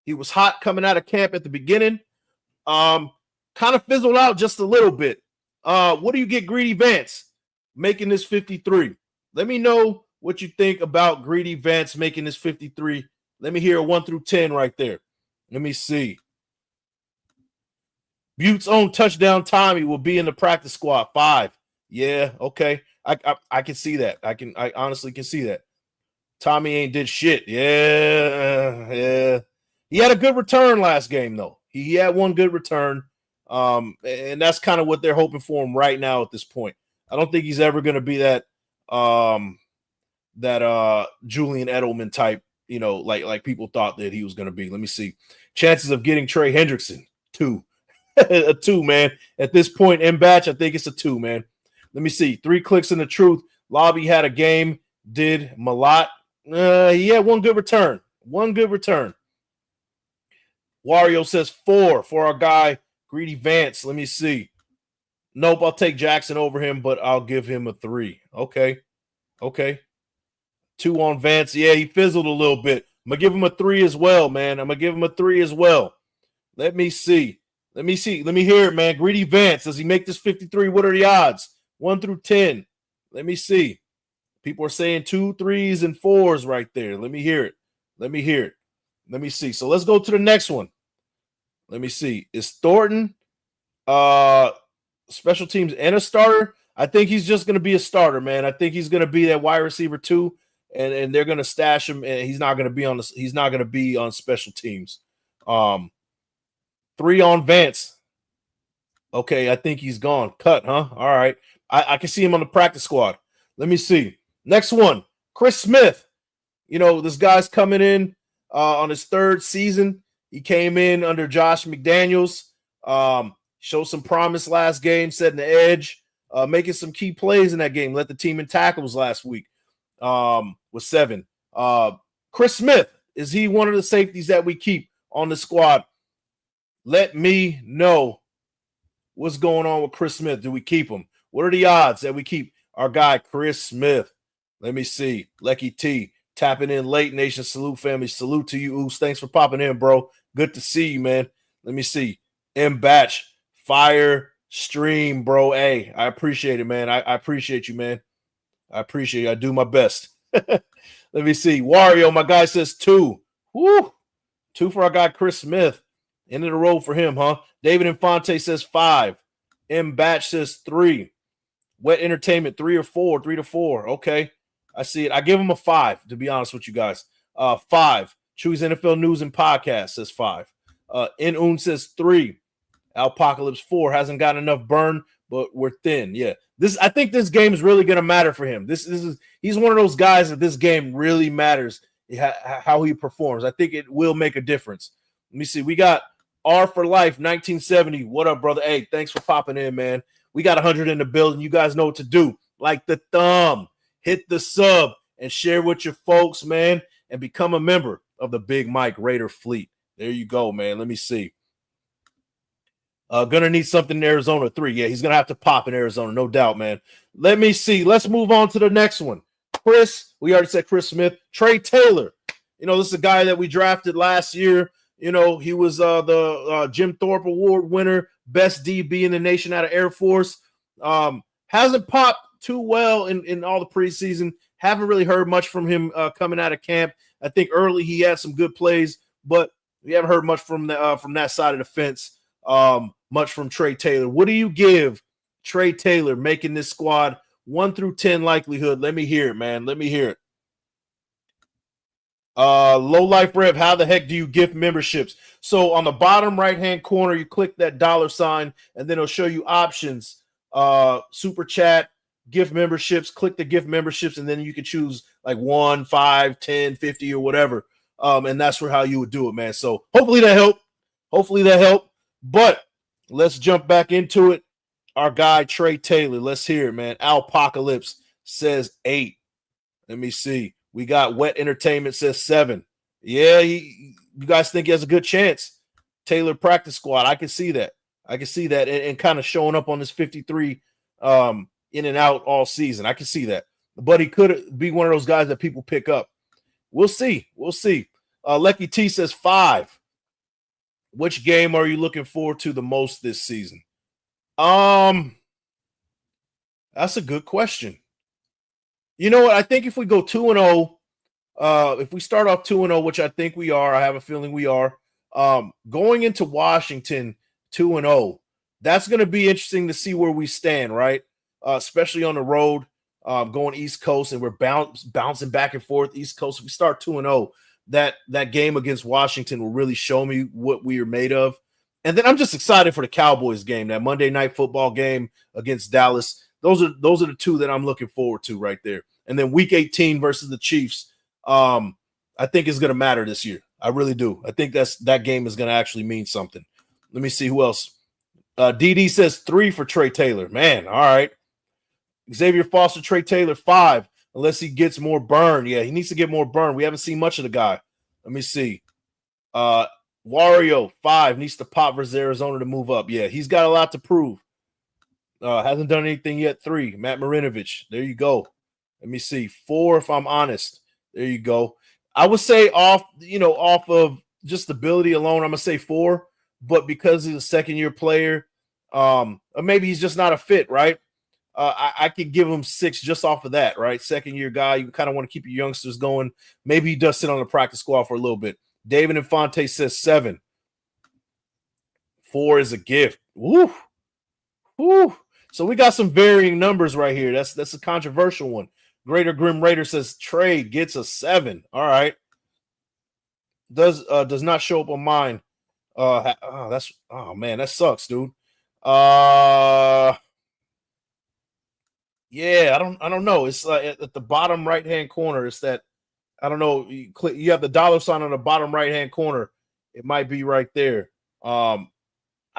He was hot coming out of camp at the beginning. Kind of fizzled out just a little bit. What do you get Greedy Vance making this 53? Let me know what you think about Greedy Vance making this 53. Let me hear a 1 through 10 right there. Let me see. Butte's own touchdown Tommy will be in the practice squad. 5. Yeah, okay. I can see that. I honestly can see that. Tommy ain't did shit. Yeah. He had a good return last game, though. He had one good return. And that's kind of what they're hoping for him right now at this point. I don't think he's ever going to be that Julian Edelman type, like people thought that he was going to be. Let me see. Chances of getting Trey Hendrickson, 2. A 2, man. At this point in batch, I think it's a 2, man. Let me see. 3 clicks in the truth. Lobby had a game. Did Malott? He had one good return. Wario says 4 for our guy, Greedy Vance. Let me see. Nope, I'll take Jackson over him, but I'll give him a 3. Okay. 2 on Vance. Yeah, he fizzled a little bit. I'm going to give him a 3 as well, man. Let me see. Let me hear it, man. Greedy Vance, does he make this 53? What are the odds? 1 through 10. Let me see. People are saying 2, 3s, and 4s right there. Let me hear it. Let me see. So let's go to the next one. Let me see. Is Thornton special teams and a starter? I think he's just going to be a starter, man. I think he's going to be that wide receiver 2, and they're going to stash him, and he's not going to be on special teams. 3 on Vance. Okay, I think he's gone. Cut, huh? All right. I can see him on the practice squad. Let me see. Next one, Chris Smith. This guy's coming in on his 3rd season. He came in under Josh McDaniels. Showed some promise last game, setting the edge, making some key plays in that game. Led the team in tackles last week with 7. Chris Smith, is he one of the safeties that we keep on the squad? Let me know what's going on with Chris Smith. Do we keep him? What are the odds that we keep our guy Chris Smith? Let me see. Lecky T tapping in late. Nation salute, family. Salute to you, Oos. Thanks for popping in, bro. Good to see you, man. Let me see. M Batch, fire stream, bro. Hey, I appreciate it, man. I appreciate you, man. I appreciate you. I do my best. Let me see. Wario, my guy, says 2. Woo! 2 for our guy Chris Smith. End of the road for him, huh? David Infante says 5. M Batch says 3. Wet Entertainment 3 or 4, 3 to 4. Okay, I see it. I give him a 5, to be honest with you guys. 5. Chewy's NFL News and Podcast says 5. In says 3. Alpocalypse 4 hasn't got enough burn, but we're thin. Yeah, I think this game is really gonna matter for him. He's one of those guys that this game really matters how he performs. I think it will make a difference. Let me see. We got R for Life 1970. What up, brother? Hey, thanks for popping in, man. We got 100 in the building. You guys know what to do. Like the thumb, hit the sub, and share with your folks, man, and become a member of the Big Mike Raider fleet. There you go, man. Let me see. Gonna need something in Arizona 3. Yeah, he's gonna have to pop in Arizona, no doubt, man. Let me see. Let's move on to the next one. Chris, we already said Chris Smith. Trey Taylor. This is a guy that we drafted last year. He was the Jim Thorpe Award winner, best DB in the nation out of Air Force. Hasn't popped too well in all the preseason. Haven't really heard much from him coming out of camp. I think early he had some good plays, but we haven't heard much from that side of the fence. Much from Trey Taylor. What do you give Trey Taylor making this squad 1 through 10 likelihood? Let me hear it, man. Let me hear it. Low Life Rev, how the heck do you gift memberships? So on the bottom right-hand corner, you click that $sign, and then it'll show you options. Super chat, gift memberships, click the gift memberships, and then you can choose like 1, 5, 10, 50, or whatever. And that's how you would do it, man. So hopefully that helped. But let's jump back into it. Our guy, Trey Taylor. Let's hear it, man. Alpocalypse says 8. Let me see. We got Wet Entertainment says 7. Yeah, you guys think he has a good chance. Taylor practice squad. I can see that. And kind of showing up on this 53 in and out all season. I can see that. But he could be one of those guys that people pick up. We'll see. Lecky T says 5. Which game are you looking forward to the most this season? That's a good question. You know what? I think if we go 2-0, if we start off 2-0, which I think we are, I have a feeling we are, going into Washington 2-0, that's going to be interesting to see where we stand, right? Especially on the road, going East Coast, and we're bouncing back and forth East Coast. If we start 2-0, that game against Washington will really show me what we are made of. And then I'm just excited for the Cowboys game, that Monday Night Football game against Dallas. Those are the two that I'm looking forward to right there. And then Week 18 versus the Chiefs, I think is going to matter this year. I really do. I think that game is going to actually mean something. Let me see who else. DD says 3 for Trey Taylor. Man, all right. Xavier Foster, Trey Taylor 5. Unless he gets more burn. Yeah, he needs to get more burn. We haven't seen much of the guy. Let me see. Wario 5 needs to pop versus Arizona to move up. Yeah, he's got a lot to prove. Hasn't done anything yet. 3. Matt Marinovich. There you go. Let me see. 4, if I'm honest. There you go. I would say off of just ability alone, I'm gonna say 4. But because he's a second-year player, or maybe he's just not a fit, right? I could give him 6 just off of that, right? Second-year guy, you kind of want to keep your youngsters going. Maybe he does sit on the practice squad for a little bit. David Infante says 7. 4 is a gift. Woo. So we got some varying numbers right here. That's a controversial one. Greater Grim Raider says Trey gets a 7. All right. Does not show up on mine. Man, that sucks, dude. Yeah, I don't know. It's at the bottom right-hand corner. It's that, I don't know. You have the $sign on the bottom right-hand corner. It might be right there. I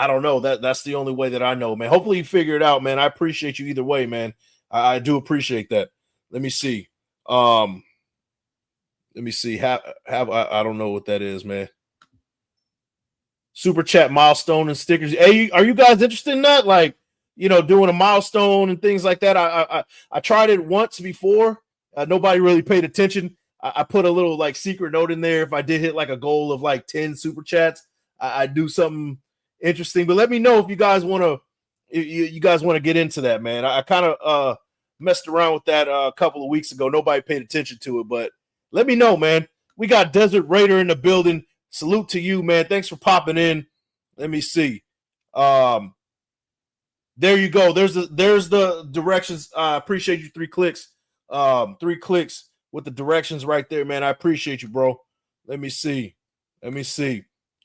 don't know. That's the only way that I know, man. Hopefully you figure it out, man. I appreciate you either way, man. I do appreciate that. Let me see. I don't know what that is, man. Super chat milestone and stickers. Hey, are you guys interested in that? Like, doing a milestone and things like that. I tried it once before. Nobody really paid attention. I put a little like secret note in there. If I did hit like a goal of like 10 super chats, I do something interesting. But let me know if you guys want to get into that, man. I kind of messed around with that a couple of weeks ago. Nobody paid attention to it, but let me know, man. We got Desert Raider in the building. Salute to you, man. Thanks for popping in. Let me see. There you go. There's the directions. I appreciate you. 3 clicks. 3 clicks with the directions right there, man. I appreciate you, bro. Let me see.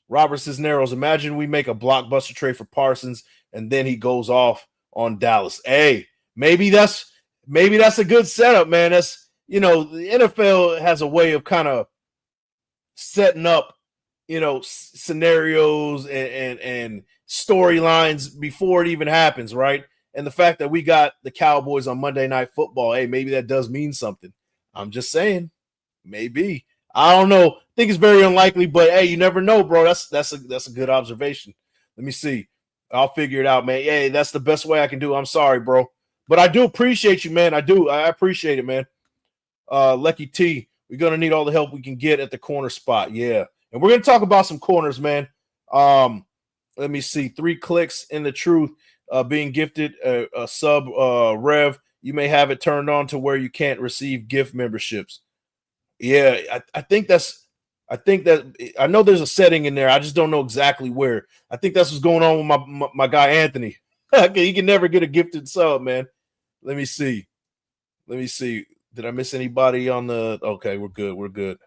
Robert Cisneros, imagine we make a blockbuster trade for Parsons and then he goes off on Dallas. Hey, maybe that's a good setup, man. That's, the NFL has a way of kind of setting up, scenarios and storylines before it even happens, right? And the fact that we got the Cowboys on Monday Night Football, hey, maybe that does mean something. I'm just saying, maybe. I don't know. I think it's very unlikely, but hey, you never know, bro. That's a good observation. Let me see. I'll figure it out, man. Yeah, that's the best way I can do. I'm sorry, bro. But I do appreciate you, man. I do. I appreciate it, man. Lucky T, we're going to need all the help we can get at the corner spot. Yeah. And we're going to talk about some corners, man. Let me see. 3 clicks in the truth. Being gifted a sub rev. You may have it turned on to where you can't receive gift memberships. Yeah, I think that I know there's a setting in there. I just don't know exactly where. I think that's what's going on with my guy Anthony. He can never get a gifted sub, man. Let me see. Did I miss anybody on the? Okay, we're good.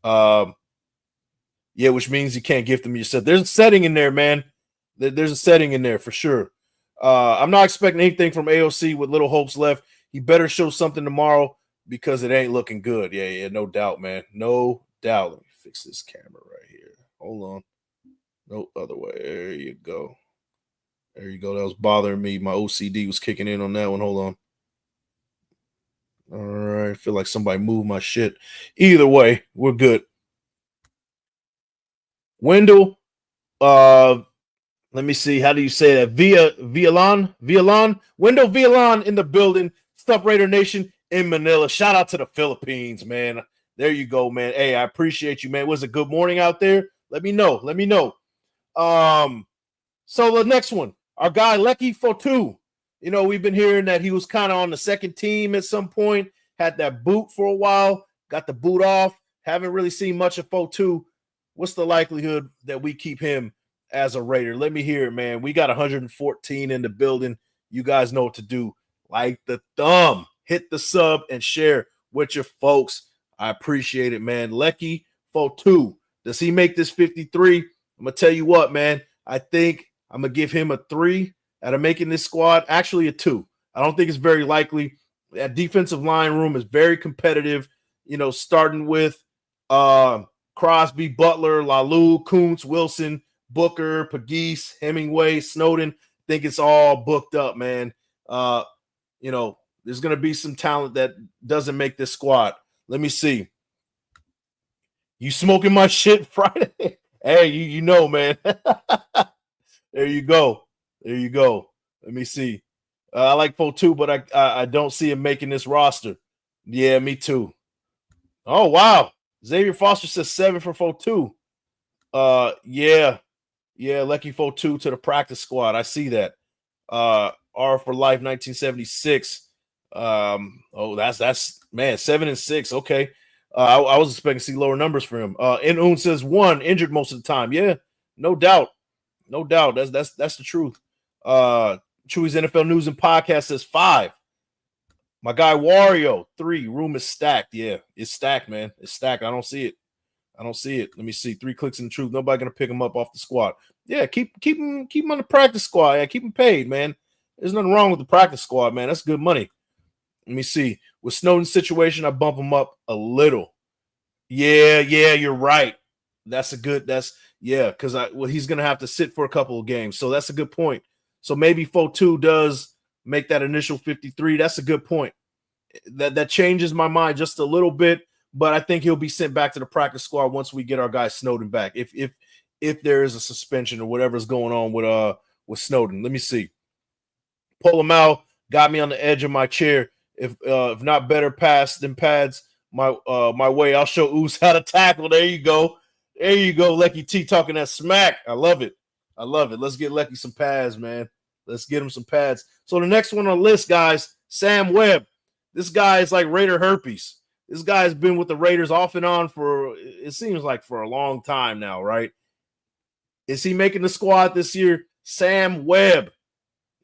Yeah, which means you can't gift them yourself. There's a setting in there, man. There's a setting in there for sure. I'm not expecting anything from AOC with little hopes left. He better show something tomorrow because it ain't looking good. Yeah, no doubt, man. No doubt. Let me fix this camera right here. Hold on. No other way. There you go. That was bothering me. My OCD was kicking in on that one. Hold on. All right. I feel like somebody moved my shit. Either way, we're good. Wendell, let me see. How do you say that? Violon? Wendell Violon in the building. Sup, Raider Nation in Manila. Shout out to the Philippines, man. There you go, man. Hey, I appreciate you, man. Was it good morning out there? Let me know. So the next one, our guy Lecky Fotu. You know, we've been hearing that he was kind of on the second team at some point, had that boot for a while, got the boot off. Haven't really seen much of Fotu. What's the likelihood that we keep him as a Raider? Let me hear it, man. We got 114 in the building. You guys know what to do. Like the thumb, hit the sub and share with your folks. I appreciate it, man. Lecky Fotu. Does he make this 53? I'm going to tell you what, man. I think I'm going to give him a 3 out of making this squad. Actually, a 2. I don't think it's very likely. That defensive line room is very competitive, you know, starting with Crosby, Butler, Lalu, Kuntz, Wilson, Booker, Pegues, Hemingway, Snowden. I think it's all booked up, man. You know, there's going to be some talent that doesn't make this squad. Let me see. You smoking my shit Friday? Hey, you know, man. There you go. Let me see. I like Fotu, but I don't see him making this roster. Yeah, me too. Oh, wow. Xavier Foster says 7 for Fotu. Yeah, Lecky Fotu to the practice squad. I see that. R for Life 1976. That's man, 7 and 6. Okay. I was expecting to see lower numbers for him. Inun says 1, injured most of the time. Yeah, no doubt. That's the truth. Chewy's NFL News and Podcast says 5. My guy Wario 3. Room is stacked. Yeah, it's stacked, man. It's stacked. I don't see it. Let me see. 3 clicks in the truth. Nobody gonna pick him up off the squad. Yeah, keep him on the practice squad. Yeah, keep him paid, man. There's nothing wrong with the practice squad, man. That's good money. Let me see. With Snowden's situation, I bump him up a little. Yeah, you're right. Because he's gonna have to sit for a couple of games. So that's a good point. So maybe Fotu does make that initial 53. That's a good point. That changes my mind just a little bit, but I think he'll be sent back to the practice squad once we get our guy Snowden back. If there is a suspension or whatever's going on with Snowden. Let me see. Pull him out. Got me on the edge of my chair. If not better pass than pads my way, I'll show Oos how to tackle. There you go, Lecky T talking that smack. I love it. Let's get Lecky some pads, man. Let's get him some pads. So the next one on the list, guys, Sam Webb. This guy is like Raider herpes. This guy has been with the Raiders off and on for, it seems like, for a long time now, right? Is he making the squad this year? Sam Webb.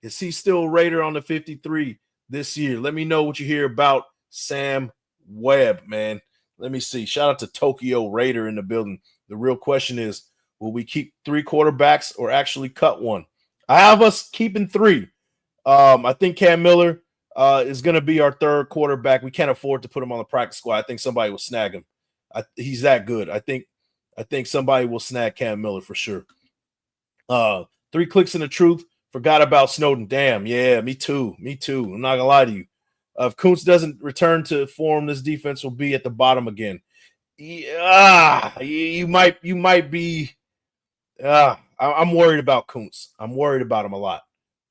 Is he still a Raider on the 53 this year? Let me know what you hear about Sam Webb, man. Let me see. Shout out to Tokyo Raider in the building. The real question is, will we keep 3 quarterbacks or actually cut one? I have us keeping 3. I think Cam Miller is going to be our 3rd quarterback. We can't afford to put him on the practice squad. I think somebody will snag him. He's that good. I think somebody will snag Cam Miller for sure. 3 clicks in the truth. Forgot about Snowden. Damn. Yeah, me too. I'm not going to lie to you. If Kuntz doesn't return to form, this defense will be at the bottom again. Yeah, you might be I'm worried about Kuntz. I'm worried about him a lot,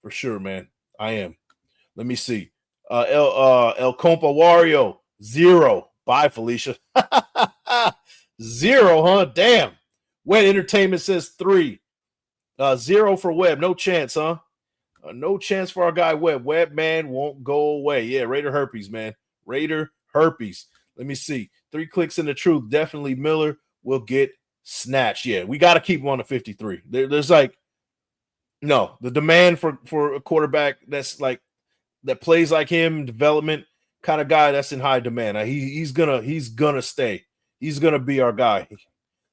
for sure, man. I am. Let me see. El Compa Wario 0. Bye, Felicia. 0, huh? Damn. Wet Entertainment says 3. 0 for Webb. No chance, huh? No chance for our guy Webb. Webb, man, won't go away. Yeah, Raider herpes, man. Raider herpes. Let me see. 3 clicks in the truth. Definitely Miller will get snatched. Yeah, we got to keep him on the 53. There's like, no, the demand for a quarterback that's like, that plays like him, development kind of guy, that's in high demand. He's gonna stay. He's gonna be our guy.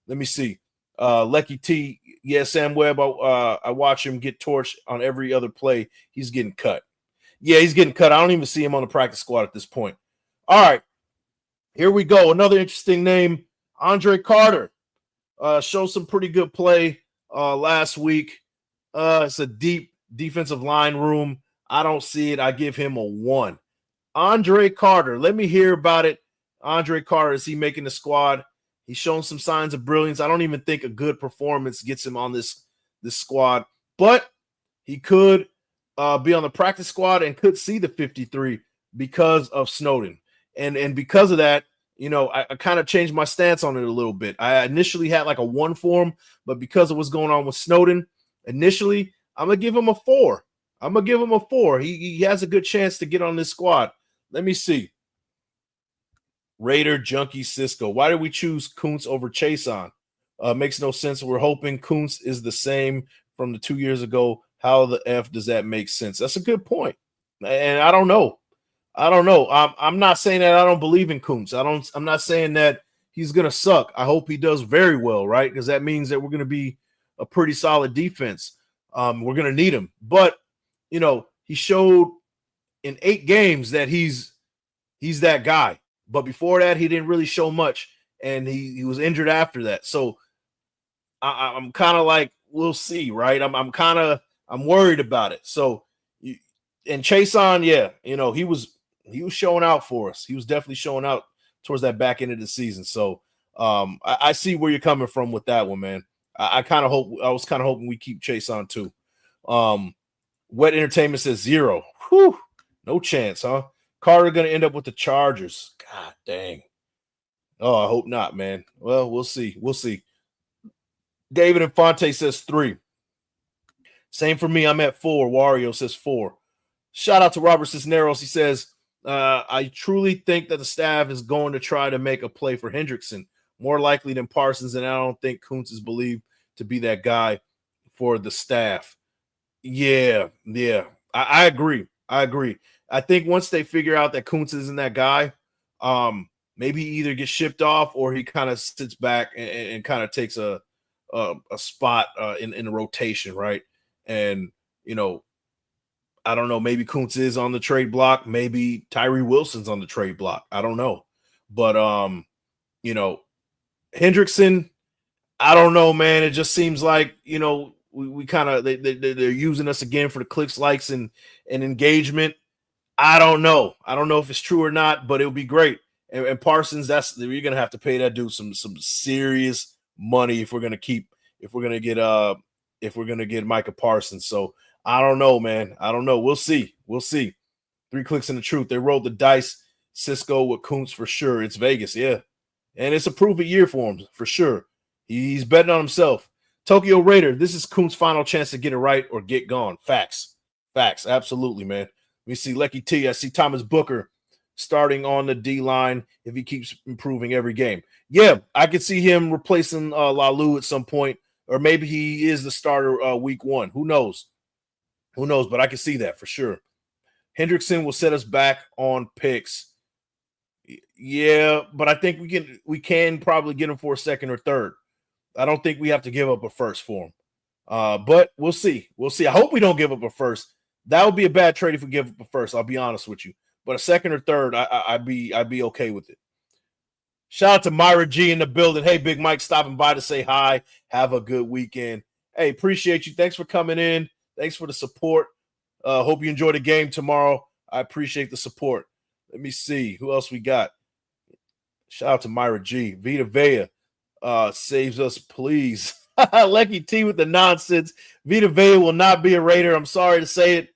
Let me see. Lecky T, yeah, Sam Webb. I watch him get torched on every other play. He's getting cut. Yeah, he's getting cut. I don't even see him on the practice squad at this point. All right, here we go. Another interesting name, Andre Carter. Showed some pretty good play last week. It's a deep defensive line room. I don't see it. I give him a 1. Andre Carter, let me hear about it. Andre Carter, is he making the squad? He's shown some signs of brilliance. I don't even think a good performance gets him on this squad, but he could be on the practice squad and could see the 53 because of Snowden. And because of that, you know, I kind of changed my stance on it a little bit. I initially had like a 1 for him, but because of what's going on with Snowden, initially, I'm going to give him a 4. I'm going to give him a 4. He has a good chance to get on this squad. Let me see. Raider Junkie Cisco. Why did we choose Kuntz over Chason? Makes no sense. We're hoping Kuntz is the same from the 2 years ago. How the F does that make sense? That's a good point. And I don't know. I'm not saying that I don't believe in Kuntz. I'm not saying that he's going to suck. I hope he does very well, right? Because that means that we're going to be a pretty solid defense. We're going to need him. But, you know, he showed in 8 games that he's that guy. But before that, he didn't really show much, and he was injured after that. So I'm kind of like, we'll see, right? I'm worried about it. So, and Chason, yeah, you know, he was showing out for us. He was definitely showing out towards that back end of the season. So I see where you're coming from with that one, man. I was kind of hoping we keep Chason too. Wet Entertainment says 0. Whew, no chance, huh? Carter going to end up with the Chargers. God dang. Oh, I hope not, man. Well, we'll see. We'll see. David Infante says 3. Same for me. I'm at 4. Wario says 4. Shout out to Robert Cisneros. He says, I truly think that the staff is going to try to make a play for Hendrickson, more likely than Parsons, and I don't think Kuntz is believed to be that guy for the staff. Yeah. I agree. I think once they figure out that Kuntz isn't that guy, maybe he either gets shipped off or he kind of sits back and kind of takes a spot in the rotation, right? And, you know, I don't know, maybe Kuntz is on the trade block. Maybe Tyree Wilson's on the trade block. I don't know. But, you know, Hendrickson, I don't know, man. It just seems like, you know, we kind of, they're using us again for the clicks, likes, and engagement. I don't know. I don't know if it's true or not, but it would be great. And Parsons, you're gonna have to pay that dude some serious money if we're gonna get Micah Parsons. So I don't know, man. I don't know. We'll see. 3 clicks in the truth. They rolled the dice. Cisco with Kuntz for sure. It's Vegas, yeah, and it's a prove-it year for him for sure. He's betting on himself. Tokyo Raider, this is Kuntz's final chance to get it right or get gone. Facts, absolutely, man. Let me see Lecky T. I see Thomas Booker starting on the D-line if he keeps improving every game. Yeah, I could see him replacing Lalu at some point, or maybe he is the starter week 1. Who knows? But I can see that for sure. Hendrickson will set us back on picks. Yeah, but I think we can probably get him for a second or third. I don't think we have to give up a first for him. But we'll see. I hope we don't give up a first. That would be a bad trade if we give up a first. I'll be honest with you. But a second or third, I'd be okay with it. Shout out to Myra G in the building. Hey, Big Mike, stopping by to say hi. Have a good weekend. Hey, appreciate you. Thanks for coming in. Thanks for the support. Hope you enjoy the game tomorrow. I appreciate the support. Let me see who else we got. Shout out to Myra G. Vita Vea saves us, please. Lecky T with the nonsense. Vita Vea will not be a Raider. I'm sorry to say it,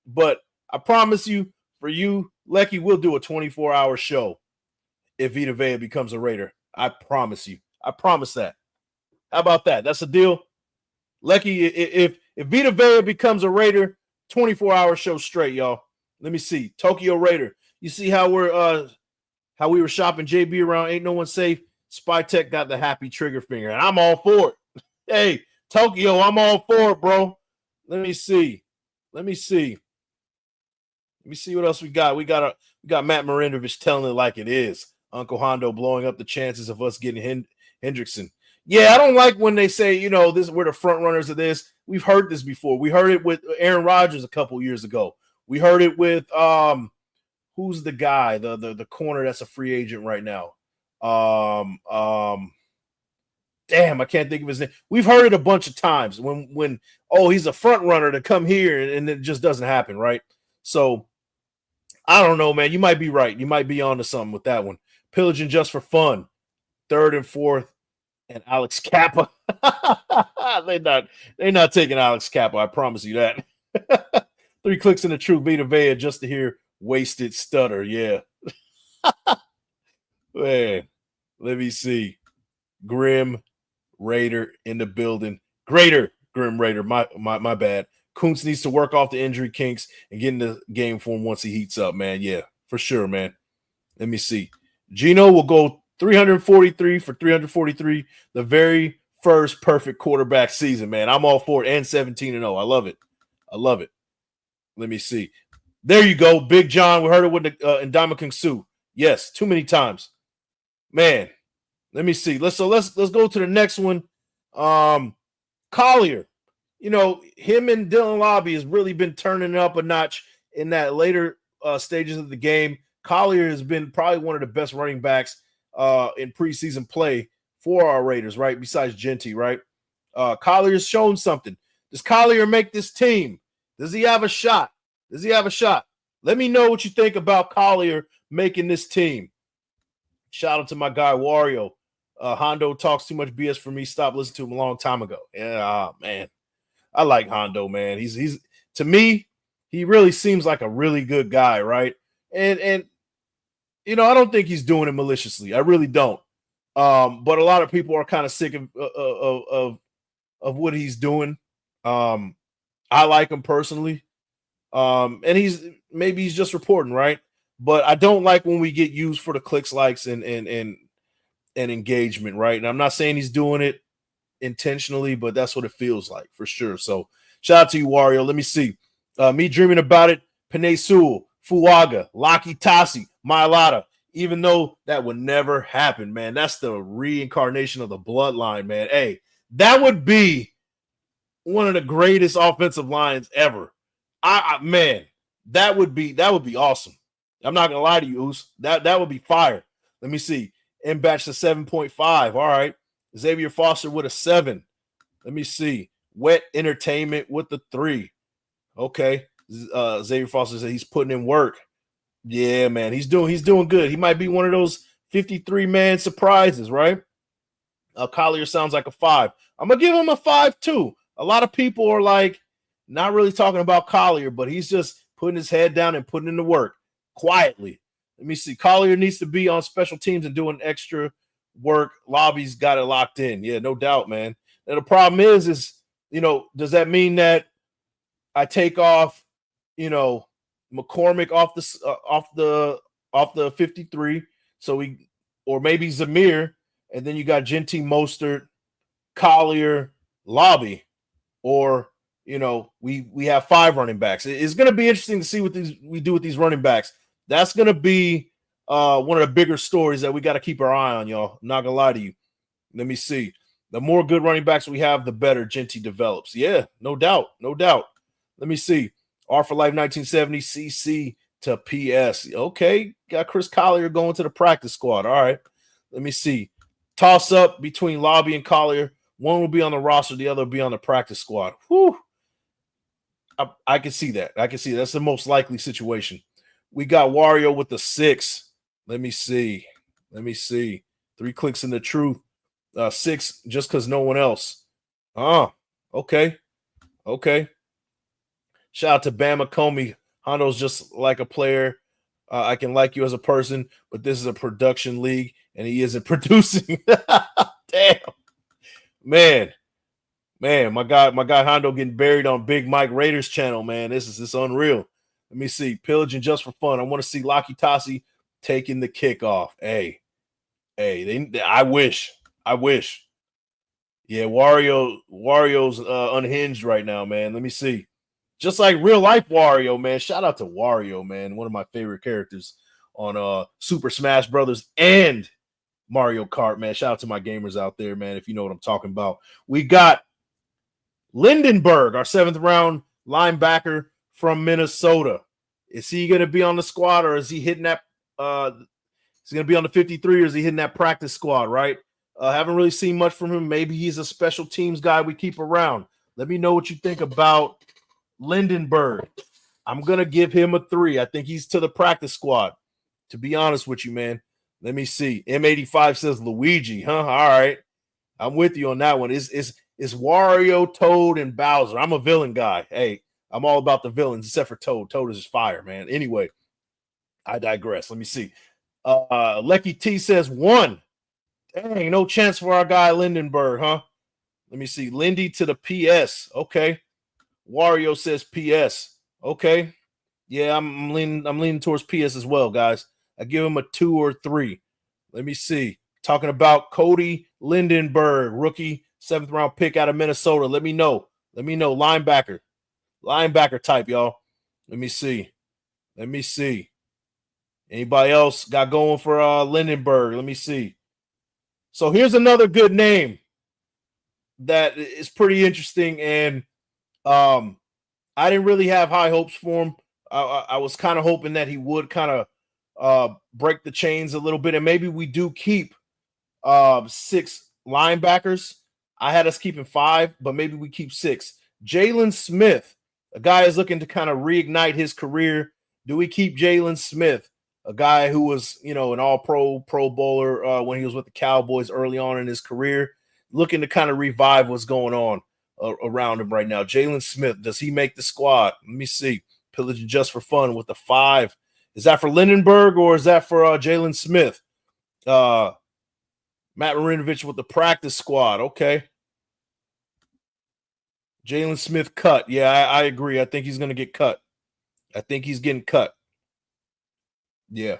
but I promise you, for you, Lecky, we'll do a 24-hour show if Vita Vea becomes a Raider. I promise you. I promise that. How about that? That's a deal. Lecky, if Vita Vea becomes a Raider, 24-hour show straight, y'all. Let me see. Tokyo Raider. You see how we were shopping JB around Ain't No One Safe? Spy Tech got the happy trigger finger, and I'm all for it. Hey, Tokyo, I'm all for it, bro. Let me see what else we got. We got Matt Marindovich telling it like it is. Uncle Hondo blowing up the chances of us getting Hendrickson. Yeah, I don't like when they say, we're the front runners of this. We've heard this before. We heard it with Aaron Rodgers a couple years ago. We heard it with who's the guy, the corner that's a free agent right now? Damn, I can't think of his name. We've heard it a bunch of times when he's a front runner to come here, and it just doesn't happen, right? So I don't know, man. You might be right. You might be onto something with that one. Pillaging just for fun. 3rd and 4th, and Alex Kappa. They're not taking Alex Kappa. I promise you that. 3 clicks in the true Vita Vea just to hear wasted stutter. Yeah. Man, let me see. Grim Raider in the building. Greater Grim Raider. My bad. Kuntz needs to work off the injury kinks and get into game form once he heats up, man. Yeah, for sure, man. Let me see. Gino will go 343 for 343. The very first perfect quarterback season, man. I'm all for it. And 17-0. I love it. Let me see. There you go. Big John. We heard it with the Ndamukong Suh. Yes, too many times. Man, let me see. Let's go to the next one. Collier. Him and Dylan Lobby has really been turning up a notch in that later stages of the game. Collier has been probably one of the best running backs in preseason play for our Raiders, right? Besides Genty, right? Collier's shown something. Does Collier make this team? Does he have a shot? Let me know what you think about Collier making this team. Shout out to my guy Wario. Hondo talks too much BS for me. Stopped listening to him a long time ago. Yeah, man. I like Hondo, man. He's to me, he really seems like a really good guy, right? And I don't think he's doing it maliciously. I really don't. But a lot of people are kind of sick of what he's doing. I like him personally. And he's just reporting, right? But I don't like when we get used for the clicks, likes, and engagement, right? And I'm not saying he's doing it intentionally, but that's what it feels like for sure. So shout out to you, Wario. Let me see. Me dreaming about it. Panay Sewell, Fuaga, Laki Tasi, Mailata. Even though that would never happen, man. That's the reincarnation of the bloodline, man. Hey, that would be one of the greatest offensive lines ever. Man, that would be awesome. I'm not gonna lie to you, Oos. That would be fire. Let me see. M-Batch to 7.5. All right. Xavier Foster with a 7. Let me see. Wet Entertainment with the 3. Okay. Xavier Foster said he's putting in work. Yeah, man. He's doing good. He might be one of those 53-man surprises, right? Collier sounds like a 5. I'm gonna give him a 5 too. A lot of people are like not really talking about Collier, but he's just putting his head down and putting in the work quietly. Let me see. Collier needs to be on special teams and doing extra work. Lobby's got it locked in. Yeah, no doubt, man. And the problem is does that mean that I take off, McCormick off the 53? Or maybe Zamir, and then you got Genty, Mostert, Collier, Lobby, or we have 5 running backs. It's going to be interesting to see what we do with these running backs. That's going to be one of the bigger stories that we got to keep our eye on, y'all. I'm not going to lie to you. Let me see. The more good running backs we have, the better Genty develops. Yeah, no doubt. Let me see. R for Life 1970, CC to PS. Okay, got Chris Collier going to the practice squad. All right. Let me see. Toss up between Lobby and Collier. One will be on the roster, the other will be on the practice squad. Whew. I can see that. That's the most likely situation. We got Wario with the 6. Let me see. 3 clicks in the truth. 6 just because no one else. Oh, okay. Okay. Shout out to Bama Comey. Hondo's just like a player. I can like you as a person, but this is a production league, and he isn't producing. Damn, man, my guy Hondo getting buried on Big Mike Raiders channel. Man, this is unreal. Let me see. Pillaging just for fun. I want to see Laki Tasi taking the kickoff. Hey, I wish. Yeah, Wario's unhinged right now, man. Let me see. Just like real life Wario, man. Shout out to Wario, man. One of my favorite characters on Super Smash Brothers and Mario Kart, man. Shout out to my gamers out there, man. If you know what I'm talking about. We got Lindenberg, our 7th round linebacker from Minnesota. Is he going to be on the squad, or is he hitting that? Is he going to be on the 53, or is he hitting that practice squad? Right. Haven't really seen much from him. Maybe he's a special teams guy we keep around. Let me know what you think about Lindenberg. I'm going to give him a 3. I think he's to the practice squad, to be honest with you, man. Let me see. M85 says Luigi, huh? All right. I'm with you on that one. Is Wario, Toad, and Bowser. I'm a villain guy. Hey, I'm all about the villains, except for Toad. Toad is just fire, man. Anyway, I digress. Let me see. Lecky T says 1. Dang, no chance for our guy Lindenberg, huh? Let me see. Lindy to the PS. Okay. Wario says PS. Okay. Yeah, I'm leaning towards PS as well, guys. I give him a 2 or 3. Let me see. Talking about Cody Lindenberg, rookie, 7th round pick out of Minnesota. Let me know. Linebacker type, y'all. Let me see. Anybody else got going for Lindenberg? Let me see. So here's another good name that is pretty interesting, and I didn't really have high hopes for him. I was kind of hoping that he would kind of break the chains a little bit, and maybe we do keep 6 linebackers. I had us keeping 5, but maybe we keep 6. Jalen Smith, a guy is looking to kind of reignite his career. Do we keep Jalen Smith, a guy who was, an all-pro, Pro Bowler when he was with the Cowboys early on in his career, looking to kind of revive what's going on around him right now? Jalen Smith, does he make the squad? Let me see. Pillaging just for fun with the 5. Is that for Lindenberg or is that for Jalen Smith? Matt Marinovich with the practice squad. Okay. Jalen Smith cut. Yeah, I agree. I think he's going to get cut. I think he's getting cut. Yeah.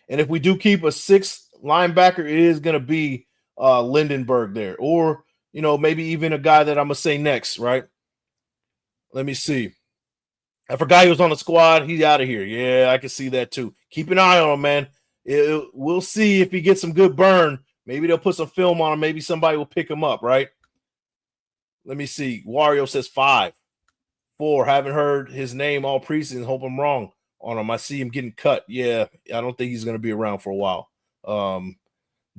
And if we do keep a 6th linebacker, it is going to be Lindenberg there. Or, maybe even a guy that I'm going to say next, right? Let me see. I forgot he was on the squad. He's out of here. Yeah, I can see that too. Keep an eye on him, man. We'll see if he gets some good burn. Maybe they'll put some film on him. Maybe somebody will pick him up, right? Let me see. Wario says 5. 4. Haven't heard his name all preseason. Hope I'm wrong on him. I see him getting cut. Yeah, I don't think he's going to be around for a while.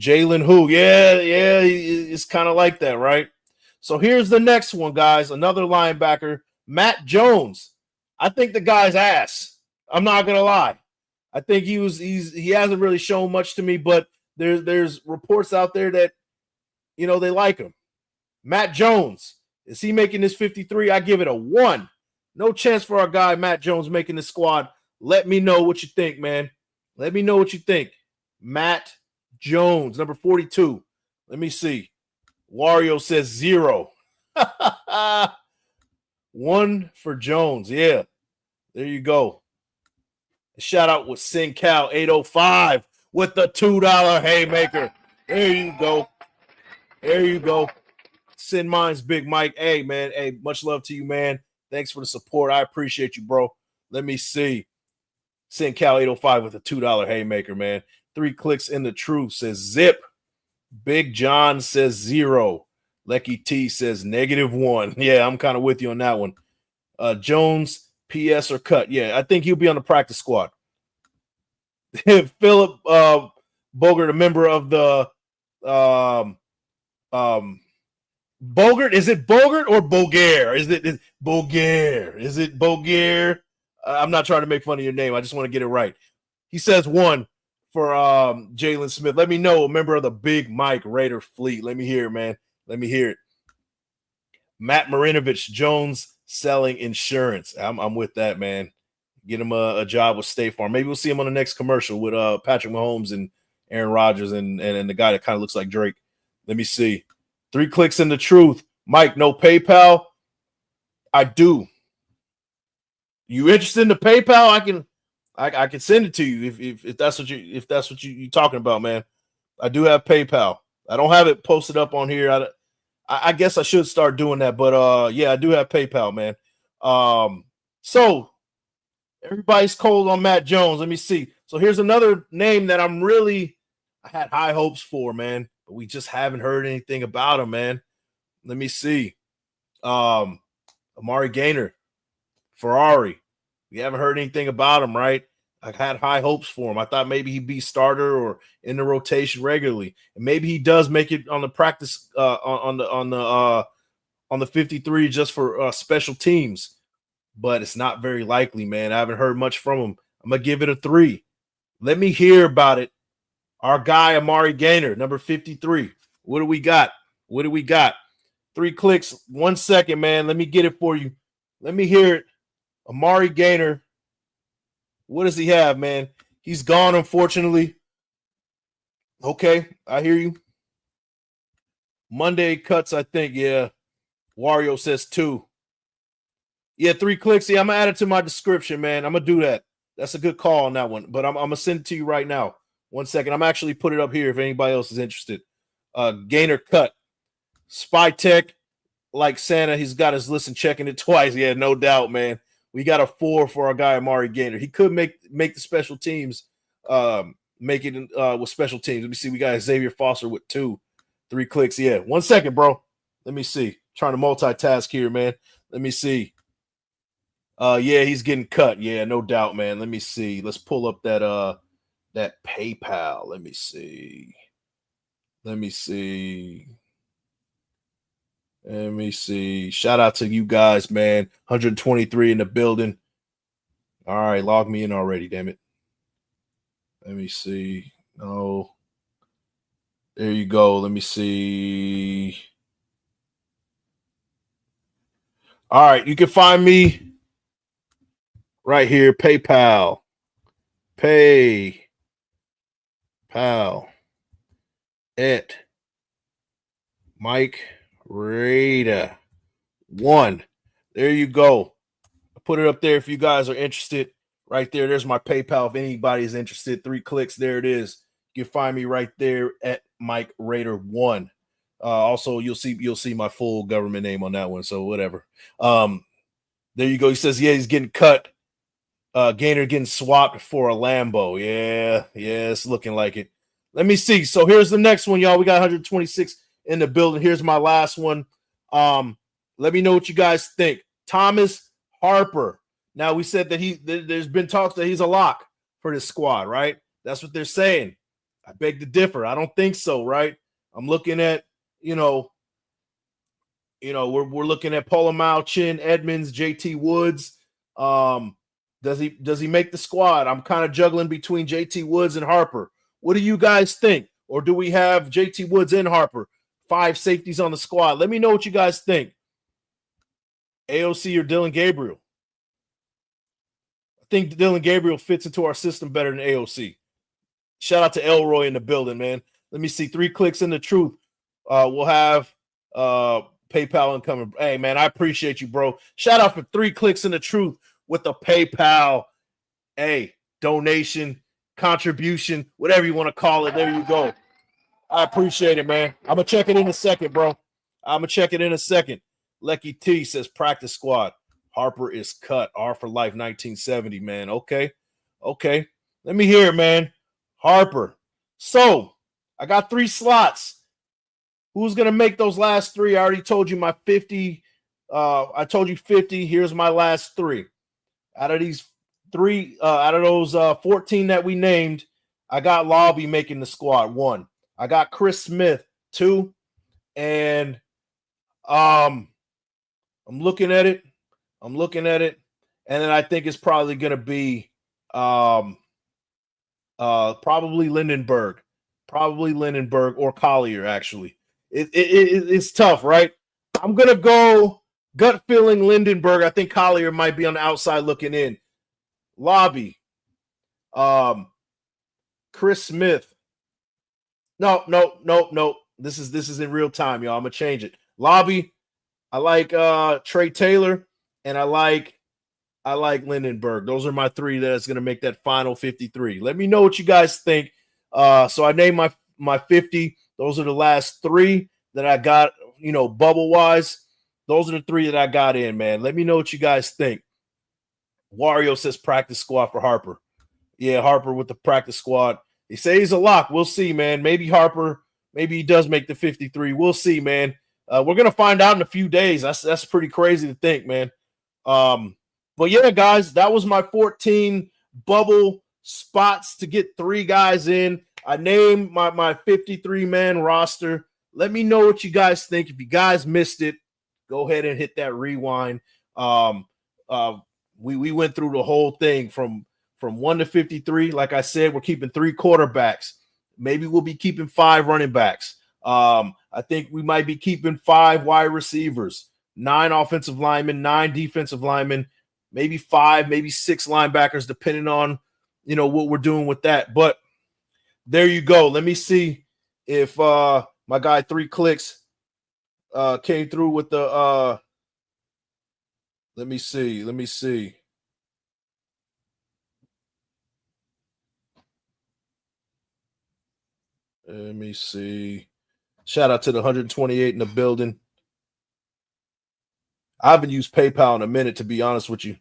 Jalen who? Yeah, it's kind of like that, right? So here's the next one, guys. Another linebacker, Matt Jones. I think the guy's ass. I'm not gonna lie. I think he hasn't really shown much to me, but there's reports out there that they like him. Matt Jones, is he making this 53? I give it a 1. No chance for our guy Matt Jones making the squad. Let me know what you think, man. Let me know what you think. Matt Jones, number 42. Let me see. Wario says 0. 1 for Jones. Yeah. There you go. Shout out with SinCal 805 with the $2 haymaker. There you go. Send mine's Big Mike. Hey, man. Hey, much love to you, man. Thanks for the support. I appreciate you, bro. Let me see. SinCal 805 with a $2 haymaker, man. 3 clicks in the truth says zip. Big John says 0. Lecky T says -1. Yeah, I'm kind of with you on that one. Jones, PS or cut. Yeah, I think he'll be on the practice squad. Philip Bogert, a member of the Bogert. Is it Bogert or Boger? Is it Boger? Is it Boger? I'm not trying to make fun of your name. I just want to get it right. He says 1 for Jalen Smith. Let me know, a member of the Big Mike Raider fleet. Let me hear it, man. Let me hear it. Matt Marinovich Jones selling insurance. I'm with that, man. Get him a job with State Farm. Maybe we'll see him on the next commercial with Patrick Mahomes and Aaron Rodgers and the guy that kind of looks like Drake. Let me see. 3 clicks in the truth. Mike, no PayPal? I do. You interested in the PayPal? I can send it to you if that's what you're talking about, man. I do have PayPal. I don't have it posted up on here. I guess I should start doing that, but yeah, I do have PayPal, man. So everybody's cold on Matt Jones. Let me see. So here's another name that I had high hopes for, man, but we just haven't heard anything about him, man. Let me see. Amari Gaynor, Ferrari. We haven't heard anything about him, right? I had high hopes for him. I thought maybe he'd be starter or in the rotation regularly, and maybe he does make it on the practice on the 53 just for special teams. But it's not very likely, man. I haven't heard much from him. I'm gonna give it a 3. Let me hear about it. Our guy Amari Gaynor, number 53. What do we got? 3 clicks, 1 second, man. Let me get it for you. Let me hear it. Amari Gaynor. What does he have, man? He's gone, unfortunately. Okay, I hear you. Monday cuts, I think. Yeah. Wario says 2. Yeah, 3 clicks. Yeah, I'm going to add it to my description, man. I'm going to do that. That's a good call on that one. But I'm going to send it to you right now. 1 second. I'm actually put it up here if anybody else is interested. Gaynor cut. Spy Tech, like Santa, he's got his list and checking it twice. Yeah, no doubt, man. We got a 4 for our guy Amari Gaynor. He could make the special teams, make it with special teams. Let me see. We got Xavier Foster with 2. 3 clicks. Yeah, 1 second, bro. Let me see. Trying to multitask here, man. Let me see. Yeah, he's getting cut. Yeah, no doubt, man. Let me see. Let's pull up that PayPal. Let me see. Shout out to you guys, man. 123 in the building. All right, log me in already, damn it. Let me see. No. There you go. Let me see. All right, you can find me right here. PayPal. At Mike Raider 1. There you go. I put it up there if you guys are interested. Right there. There's my PayPal. If anybody's interested, 3 clicks. There it is. You can find me right there at Mike Raider 1. Also, you'll see my full government name on that one. So whatever. There you go. He says, yeah, he's getting cut. Gaynor getting swapped for a Lambo. Yeah, it's looking like it. Let me see. So here's the next one, y'all. We got 126 in the building. Here's my last one. Let me know what you guys think. Thomas Harper. Now, we said that there's been talks that he's a lock for this squad, right? That's what they're saying. I beg to differ. I don't think so, right? I'm looking at, we're looking at Polamalu, Chin, Edmonds, JT Woods. Does he make the squad? I'm kind of juggling between JT Woods and Harper. What do you guys think? Or do we have JT Woods and Harper? 5 safeties on the squad. Let me know what you guys think. AOC or Dylan Gabriel? I think Dylan Gabriel fits into our system better than AOC. Shout out to Elroy in the building, man. Let me see. 3 clicks in the truth. We'll have PayPal incoming. Hey, man, I appreciate you, bro. Shout out for 3 clicks in the truth with the PayPal. Hey, donation, contribution, whatever you want to call it. There you go. I appreciate it, man. I'm going to check it in a second, bro. Lecky T says practice squad. Harper is cut. R for life, 1970, man. Okay. Let me hear it, man. Harper. So, I got 3 slots. Who's going to make those last 3? I already told you my 50. I told you 50. Here's my last 3. Out of these 3, out of those 14 that we named, I got Lobby making the squad, 1. I got Chris Smith, 2. And I'm looking at it. And then I think it's probably going to be probably Lindenberg. Or Collier, actually. It's tough, right? I'm gonna go gut feeling Lindenberg. I think Collier might be on the outside looking in. Lobby. Chris Smith. No. This is in real time, y'all. I'm gonna change it. Lobby. I like Trey Taylor, and I like Lindenberg. Those are my three that's gonna make that final 53. Let me know what you guys think. So I named my 50. Those are the last three that I got, bubble wise. Those are the three that I got in, man. Let me know what you guys think. Wario says practice squad for Harper. Yeah, Harper with the practice squad. They say he's a lock. We'll see, man. Maybe Harper, maybe he does make the 53. We'll see, man. We're gonna find out in a few days. That's pretty crazy to think, man. But yeah, guys, that was my 14 bubble spots to get 3 guys in. I named my 53-man roster. Let me know what you guys think. If you guys missed it, go ahead and hit that rewind. We went through the whole thing from 1 to 53. Like I said, we're keeping 3 quarterbacks. Maybe we'll be keeping 5 running backs. I think we might be keeping 5 wide receivers, 9 offensive linemen, 9 defensive linemen, maybe 5, maybe 6 linebackers, depending on, what we're doing with that. But there you go. Let me see if my guy 3 Clicks came through with the let me see. Let me see. Shout out to the 128 in the building. I haven't used PayPal in a minute, to be honest with you.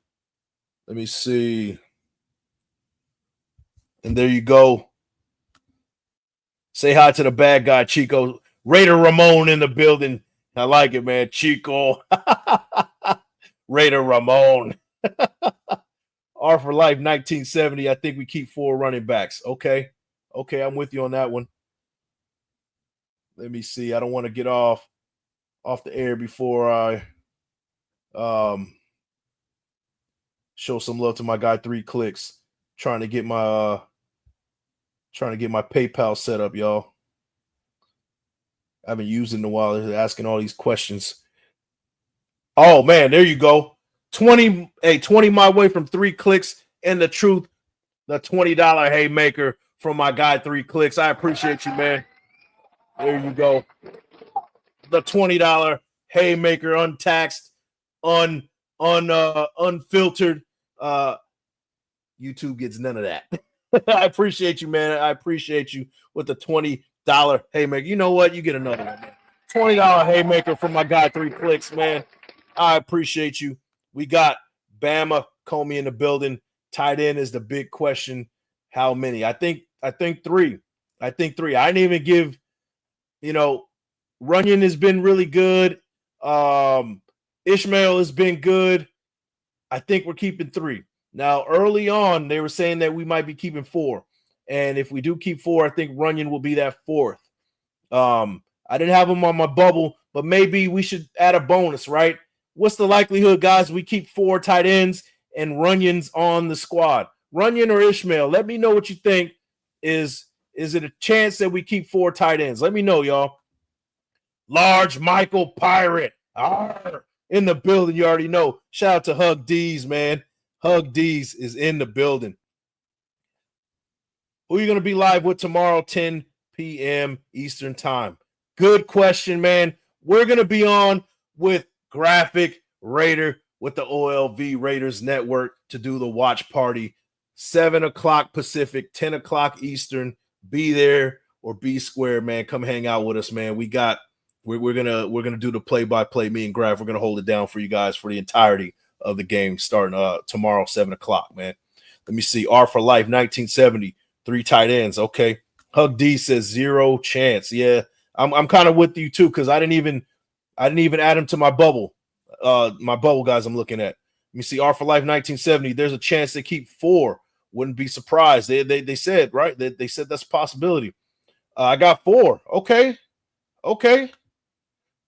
Let me see. And there you go. Say hi to the bad guy, Chico. Raider Ramon in the building. I like it, man. Chico. Raider Ramon. R for Life 1970. I think we keep 4 running backs. Okay, I'm with you on that one. Let me see. I don't want to get off the air before I show some love to my guy 3 Clicks. Trying to get my PayPal set up, y'all. I haven't used it in a while. They're asking all these questions. Oh man, there you go. 20 my way from 3 Clicks and the truth. The $20 haymaker from my guy 3 Clicks. I appreciate you, man. There you go. The $20 haymaker, untaxed, unfiltered. YouTube gets none of that. I appreciate you, man. I appreciate you with the $20 haymaker. You know what? You get another one, man. $20 haymaker from my guy 3 Clicks, man. I appreciate you. We got Bama Comey in the building. Tight end is the big question. How many? I think 3. I didn't even give, Runyon has been really good. Ishmael has been good. I think we're keeping 3. Now, early on, they were saying that we might be keeping 4. And if we do keep 4, I think Runyon will be that 4th. I didn't have him on my bubble, but maybe we should add a bonus, right? What's the likelihood, guys, we keep 4 tight ends and Runyon's on the squad? Runyon or Ishmael? Let me know what you think. Is it a chance that we keep 4 tight ends? Let me know, y'all. Large Michael Pirate. In the building, you already know. Shout out to Hug D's, man. Hug D's is in the building. Who are you going to be live with tomorrow, 10 p.m. Eastern time? Good question, man. We're going to be on with Graphic Raider with the OLV Raiders Network to do the watch party. 7 o'clock Pacific, 10 o'clock Eastern. Be there or be square, man. Come hang out with us, man. We're gonna do the play-by-play. Me and Graph, we're gonna hold it down for you guys for the entirety of the game starting tomorrow, 7 o'clock, man. Let me see. R for Life 1970, 3 tight ends. Okay. Hug D says 0 chance. Yeah, I'm kind of with you too, because I didn't even add him to my bubble. My bubble guys I'm looking at. Let me see. R for Life 1970. There's a chance they keep 4. Wouldn't be surprised. They said, right? They said that's a possibility. I got 4. Okay.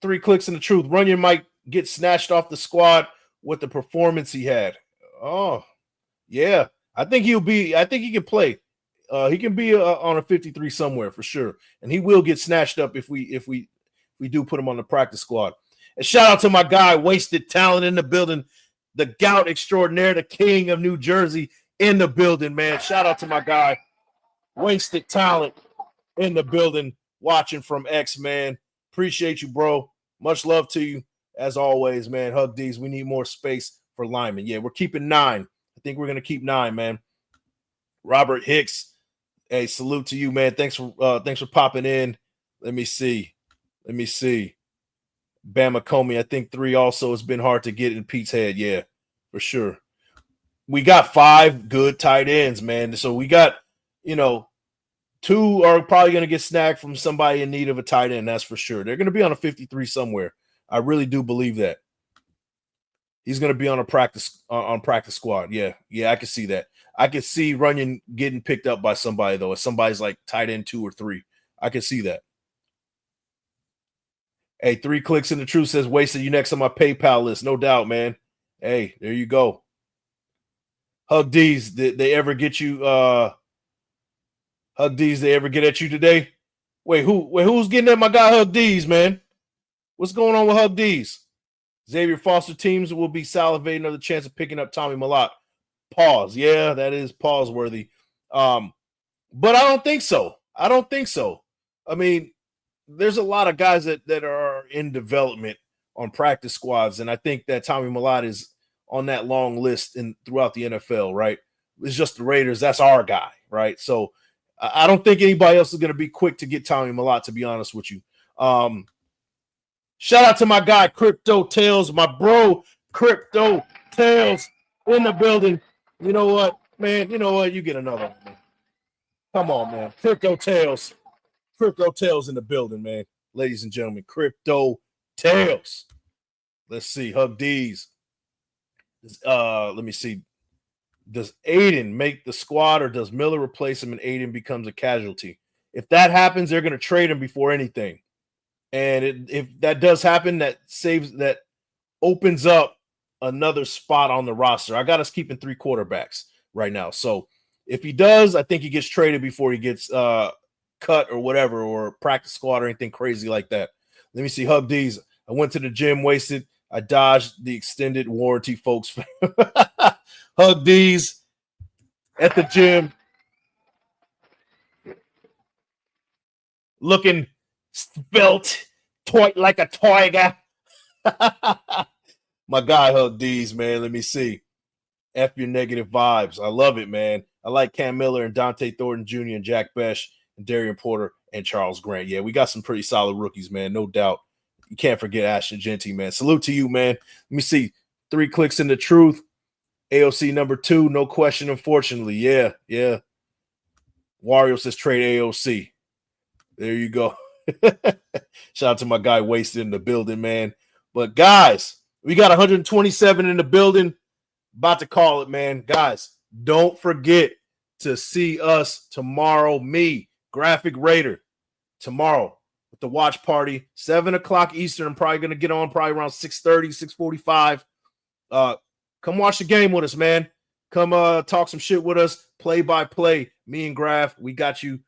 3 Clicks in the truth. Runyon might get snatched off the squad with the performance he had. Oh, yeah. I think he can play. He can be on a 53 somewhere for sure. And he will get snatched up if we do put him on the practice squad. And shout out to my guy, Wasted Talent in the building, the gout extraordinaire, the king of New Jersey in the building, man. Shout out to my guy, Wasted Talent in the building, watching from X, man. Appreciate you, bro. Much love to you. As always, man. Hug D's. We need more space for Lyman. Yeah, we're keeping 9. I think we're going to keep 9, man. Robert Hicks, hey, salute to you, man. Thanks for popping in. Let me see. Bama Comey, I think 3 also has been hard to get in Pete's head. Yeah, for sure. We got 5 good tight ends, man. So we got, 2 are probably going to get snagged from somebody in need of a tight end. That's for sure. They're going to be on a 53 somewhere. I really do believe that. He's going to be on a practice squad. Yeah, I can see that. I can see Runyon getting picked up by somebody, though. If somebody's like tight end 2 or 3, I can see that. Hey, 3 clicks in the truth says, Wasted, you next on my PayPal list. No doubt, man. Hey, there you go. Hug D's, did they ever get you? Hug D's, they ever get at you today? Who's getting at my guy Hug D's, man? What's going on with Hug D's? Xavier Foster teams will be salivating another chance of picking up Tommy Malott. Pause. Yeah, that is pause worthy. But I don't think so. I mean, there's a lot of guys that are in development on practice squads, and I think that Tommy Malott is on that long list throughout the NFL, right? It's just the Raiders. That's our guy, right? So I don't think anybody else is going to be quick to get Tommy Malott, to be honest with you. Shout out to my guy, Crypto Tales, my bro, Crypto Tales in the building. You know what, man? You get another one, man. Come on, man. Crypto Tales in the building, man. Ladies and gentlemen, Crypto Tales. Let's see. Hug D's. Let me see. Does Aiden make the squad, or does Miller replace him and Aiden becomes a casualty? If that happens, they're going to trade him before anything. And if that does happen, that opens up another spot on the roster. I got us keeping 3 quarterbacks right now. So if he does, I think he gets traded before he gets cut or whatever, or practice squad or anything crazy like that. Let me see. Hug D's. I went to the gym, Wasted. I dodged the extended warranty, folks. Hug D's at the gym. Looking spelt like a tiger. My guy Hug D's, man. Let me see. F your negative vibes. I love it, man. I like Cam Miller and Dante Thornton Jr. and Jack Besh and Darian Porter and Charles Grant. Yeah, we got some pretty solid rookies, man. No doubt. You can't forget Ashton Genty, man. Salute to you, man. Let me see. 3 clicks in the truth. AOC number 2, no question, unfortunately. Yeah. Wario says trade AOC. There you go. Shout out to my guy Wasted in the building, man. But guys, we got 127 in the building. About to call it, man. Guys, don't forget to see us tomorrow. Me, Graphic Raider, tomorrow with the watch party, 7 o'clock Eastern. I'm probably going to get on probably around 6:30, 6:45. Come watch the game with us, man. Come talk some shit with us. Play by play. Me and Graph, we got you.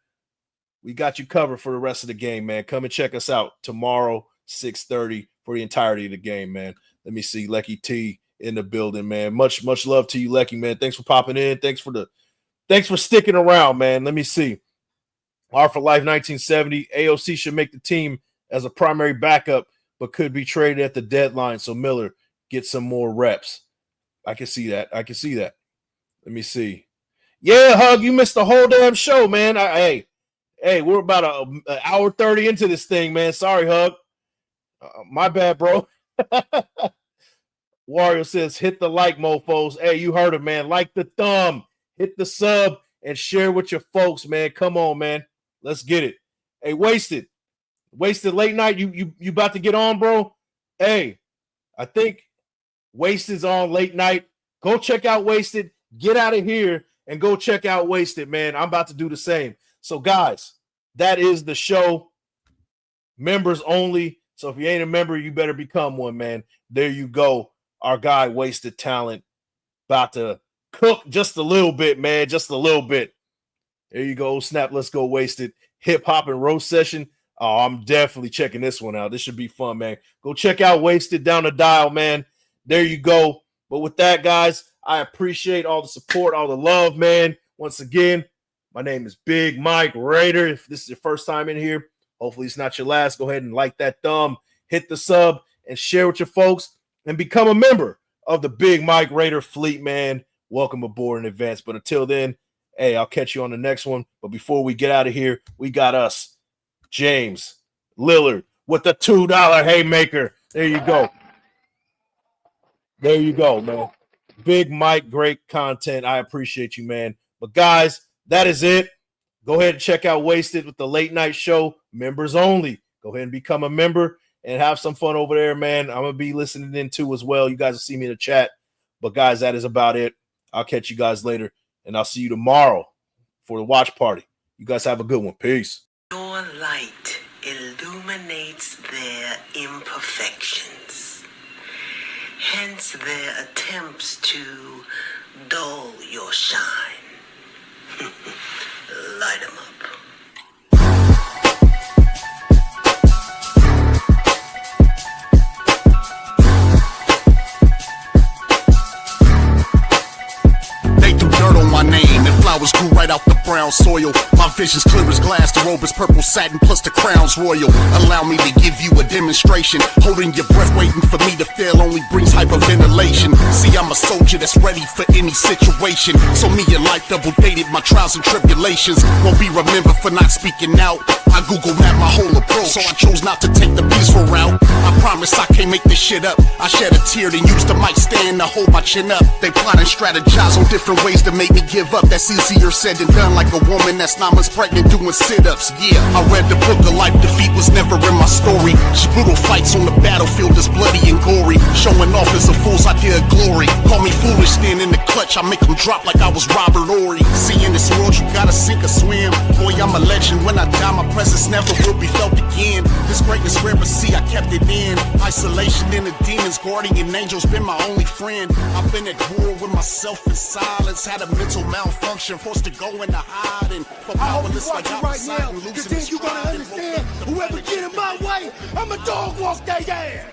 We got you covered for the rest of the game, man. Come and check us out tomorrow, 6:30 for the entirety of the game, man. Let me see. Lecky T in the building, man. Much love to you, Lecky, man. Thanks for popping in. Thanks for sticking around, man. Let me see. R for Life 1970. AOC should make the team as a primary backup, but could be traded at the deadline so Miller gets some more reps. I can see that. Let me see. Yeah, Hug, you missed the whole damn show, man. Hey, we're about an hour 30 into this thing, man. Sorry, Hug. My bad, bro. Wario says, hit the like, mofos. Hey, you heard it, man. Like the thumb, hit the sub, and share with your folks, man. Come on, man. Let's get it. Hey, Wasted late night. You about to get on, bro? Hey, I think Wasted's on late night. Go check out Wasted. Get out of here and go check out Wasted, man. I'm about to do the same. So, guys, that is the show. Members only. So if you ain't a member, you better become one, man. There you go. Our guy, Wasted Talent, about to cook just a little bit, man. Just a little bit. There you go. Snap, let's go, Wasted. Hip hop and roast session. Oh, I'm definitely checking this one out. This should be fun, man. Go check out Wasted down the dial, man. There you go. But with that, guys, I appreciate all the support, all the love, man. Once again, my name is Big Mike Raider. If this is your first time in here, hopefully it's not your last. Go ahead and like that thumb, hit the sub, and share with your folks, and become a member of the Big Mike Raider fleet, man. Welcome aboard in advance. But until then, hey, I'll catch you on the next one. But before we get out of here, we got us, James Lillard, with the $2 haymaker. There you go. There you go, man. Big Mike, great content. I appreciate you, man. But guys, that is it. Go ahead and check out Wasted with the late night show, members only. Go ahead and become a member and have some fun over there, man. I'm going to be listening in too as well. You guys will see me in the chat. But guys, that is about it. I'll catch you guys later, and I'll see you tomorrow for the watch party. You guys have a good one. Peace. Your light illuminates their imperfections, hence their attempts to dull your shine. Light 'em up. They threw dirt on my name and flowers grew right out the brown soil. My vision's clear as glass, the robe is purple satin plus the crown's royal. Allow me to give you a demonstration. Holding your breath, waiting for me to fail only brings hyperventilation. See, I'm a soldier that's ready for any situation. So me and life double dated my trials and tribulations. Won't be remembered for not speaking out. I Google map my whole approach, so I chose not to take the peaceful route. I promise I can't make this shit up. I shed a tear then used the mic stand to hold my chin up. They plot and strategize on different ways to make me give up. That's easier said than done, like a woman that's 9 months pregnant doing sit-ups. Yeah, I read the book of life, defeat was never in my story. Just brutal fights on the battlefield is bloody and gory. Showing off is a fool's idea of glory. Call me foolish, then in the clutch I make them drop like I was Robert Ory. See, in this world you gotta sink or swim. Boy, I'm a legend. When I die, my presence never will be felt again. This greatness rare, but see, I kept it in. Isolation in the demons, guardian angels been my only friend. I've been at war with myself in silence. Had a mental malfunction, forced to go into hiding. I hope you're watching right now, because then you're gonna understand whoever get in my way, I'ma dog walk their ass.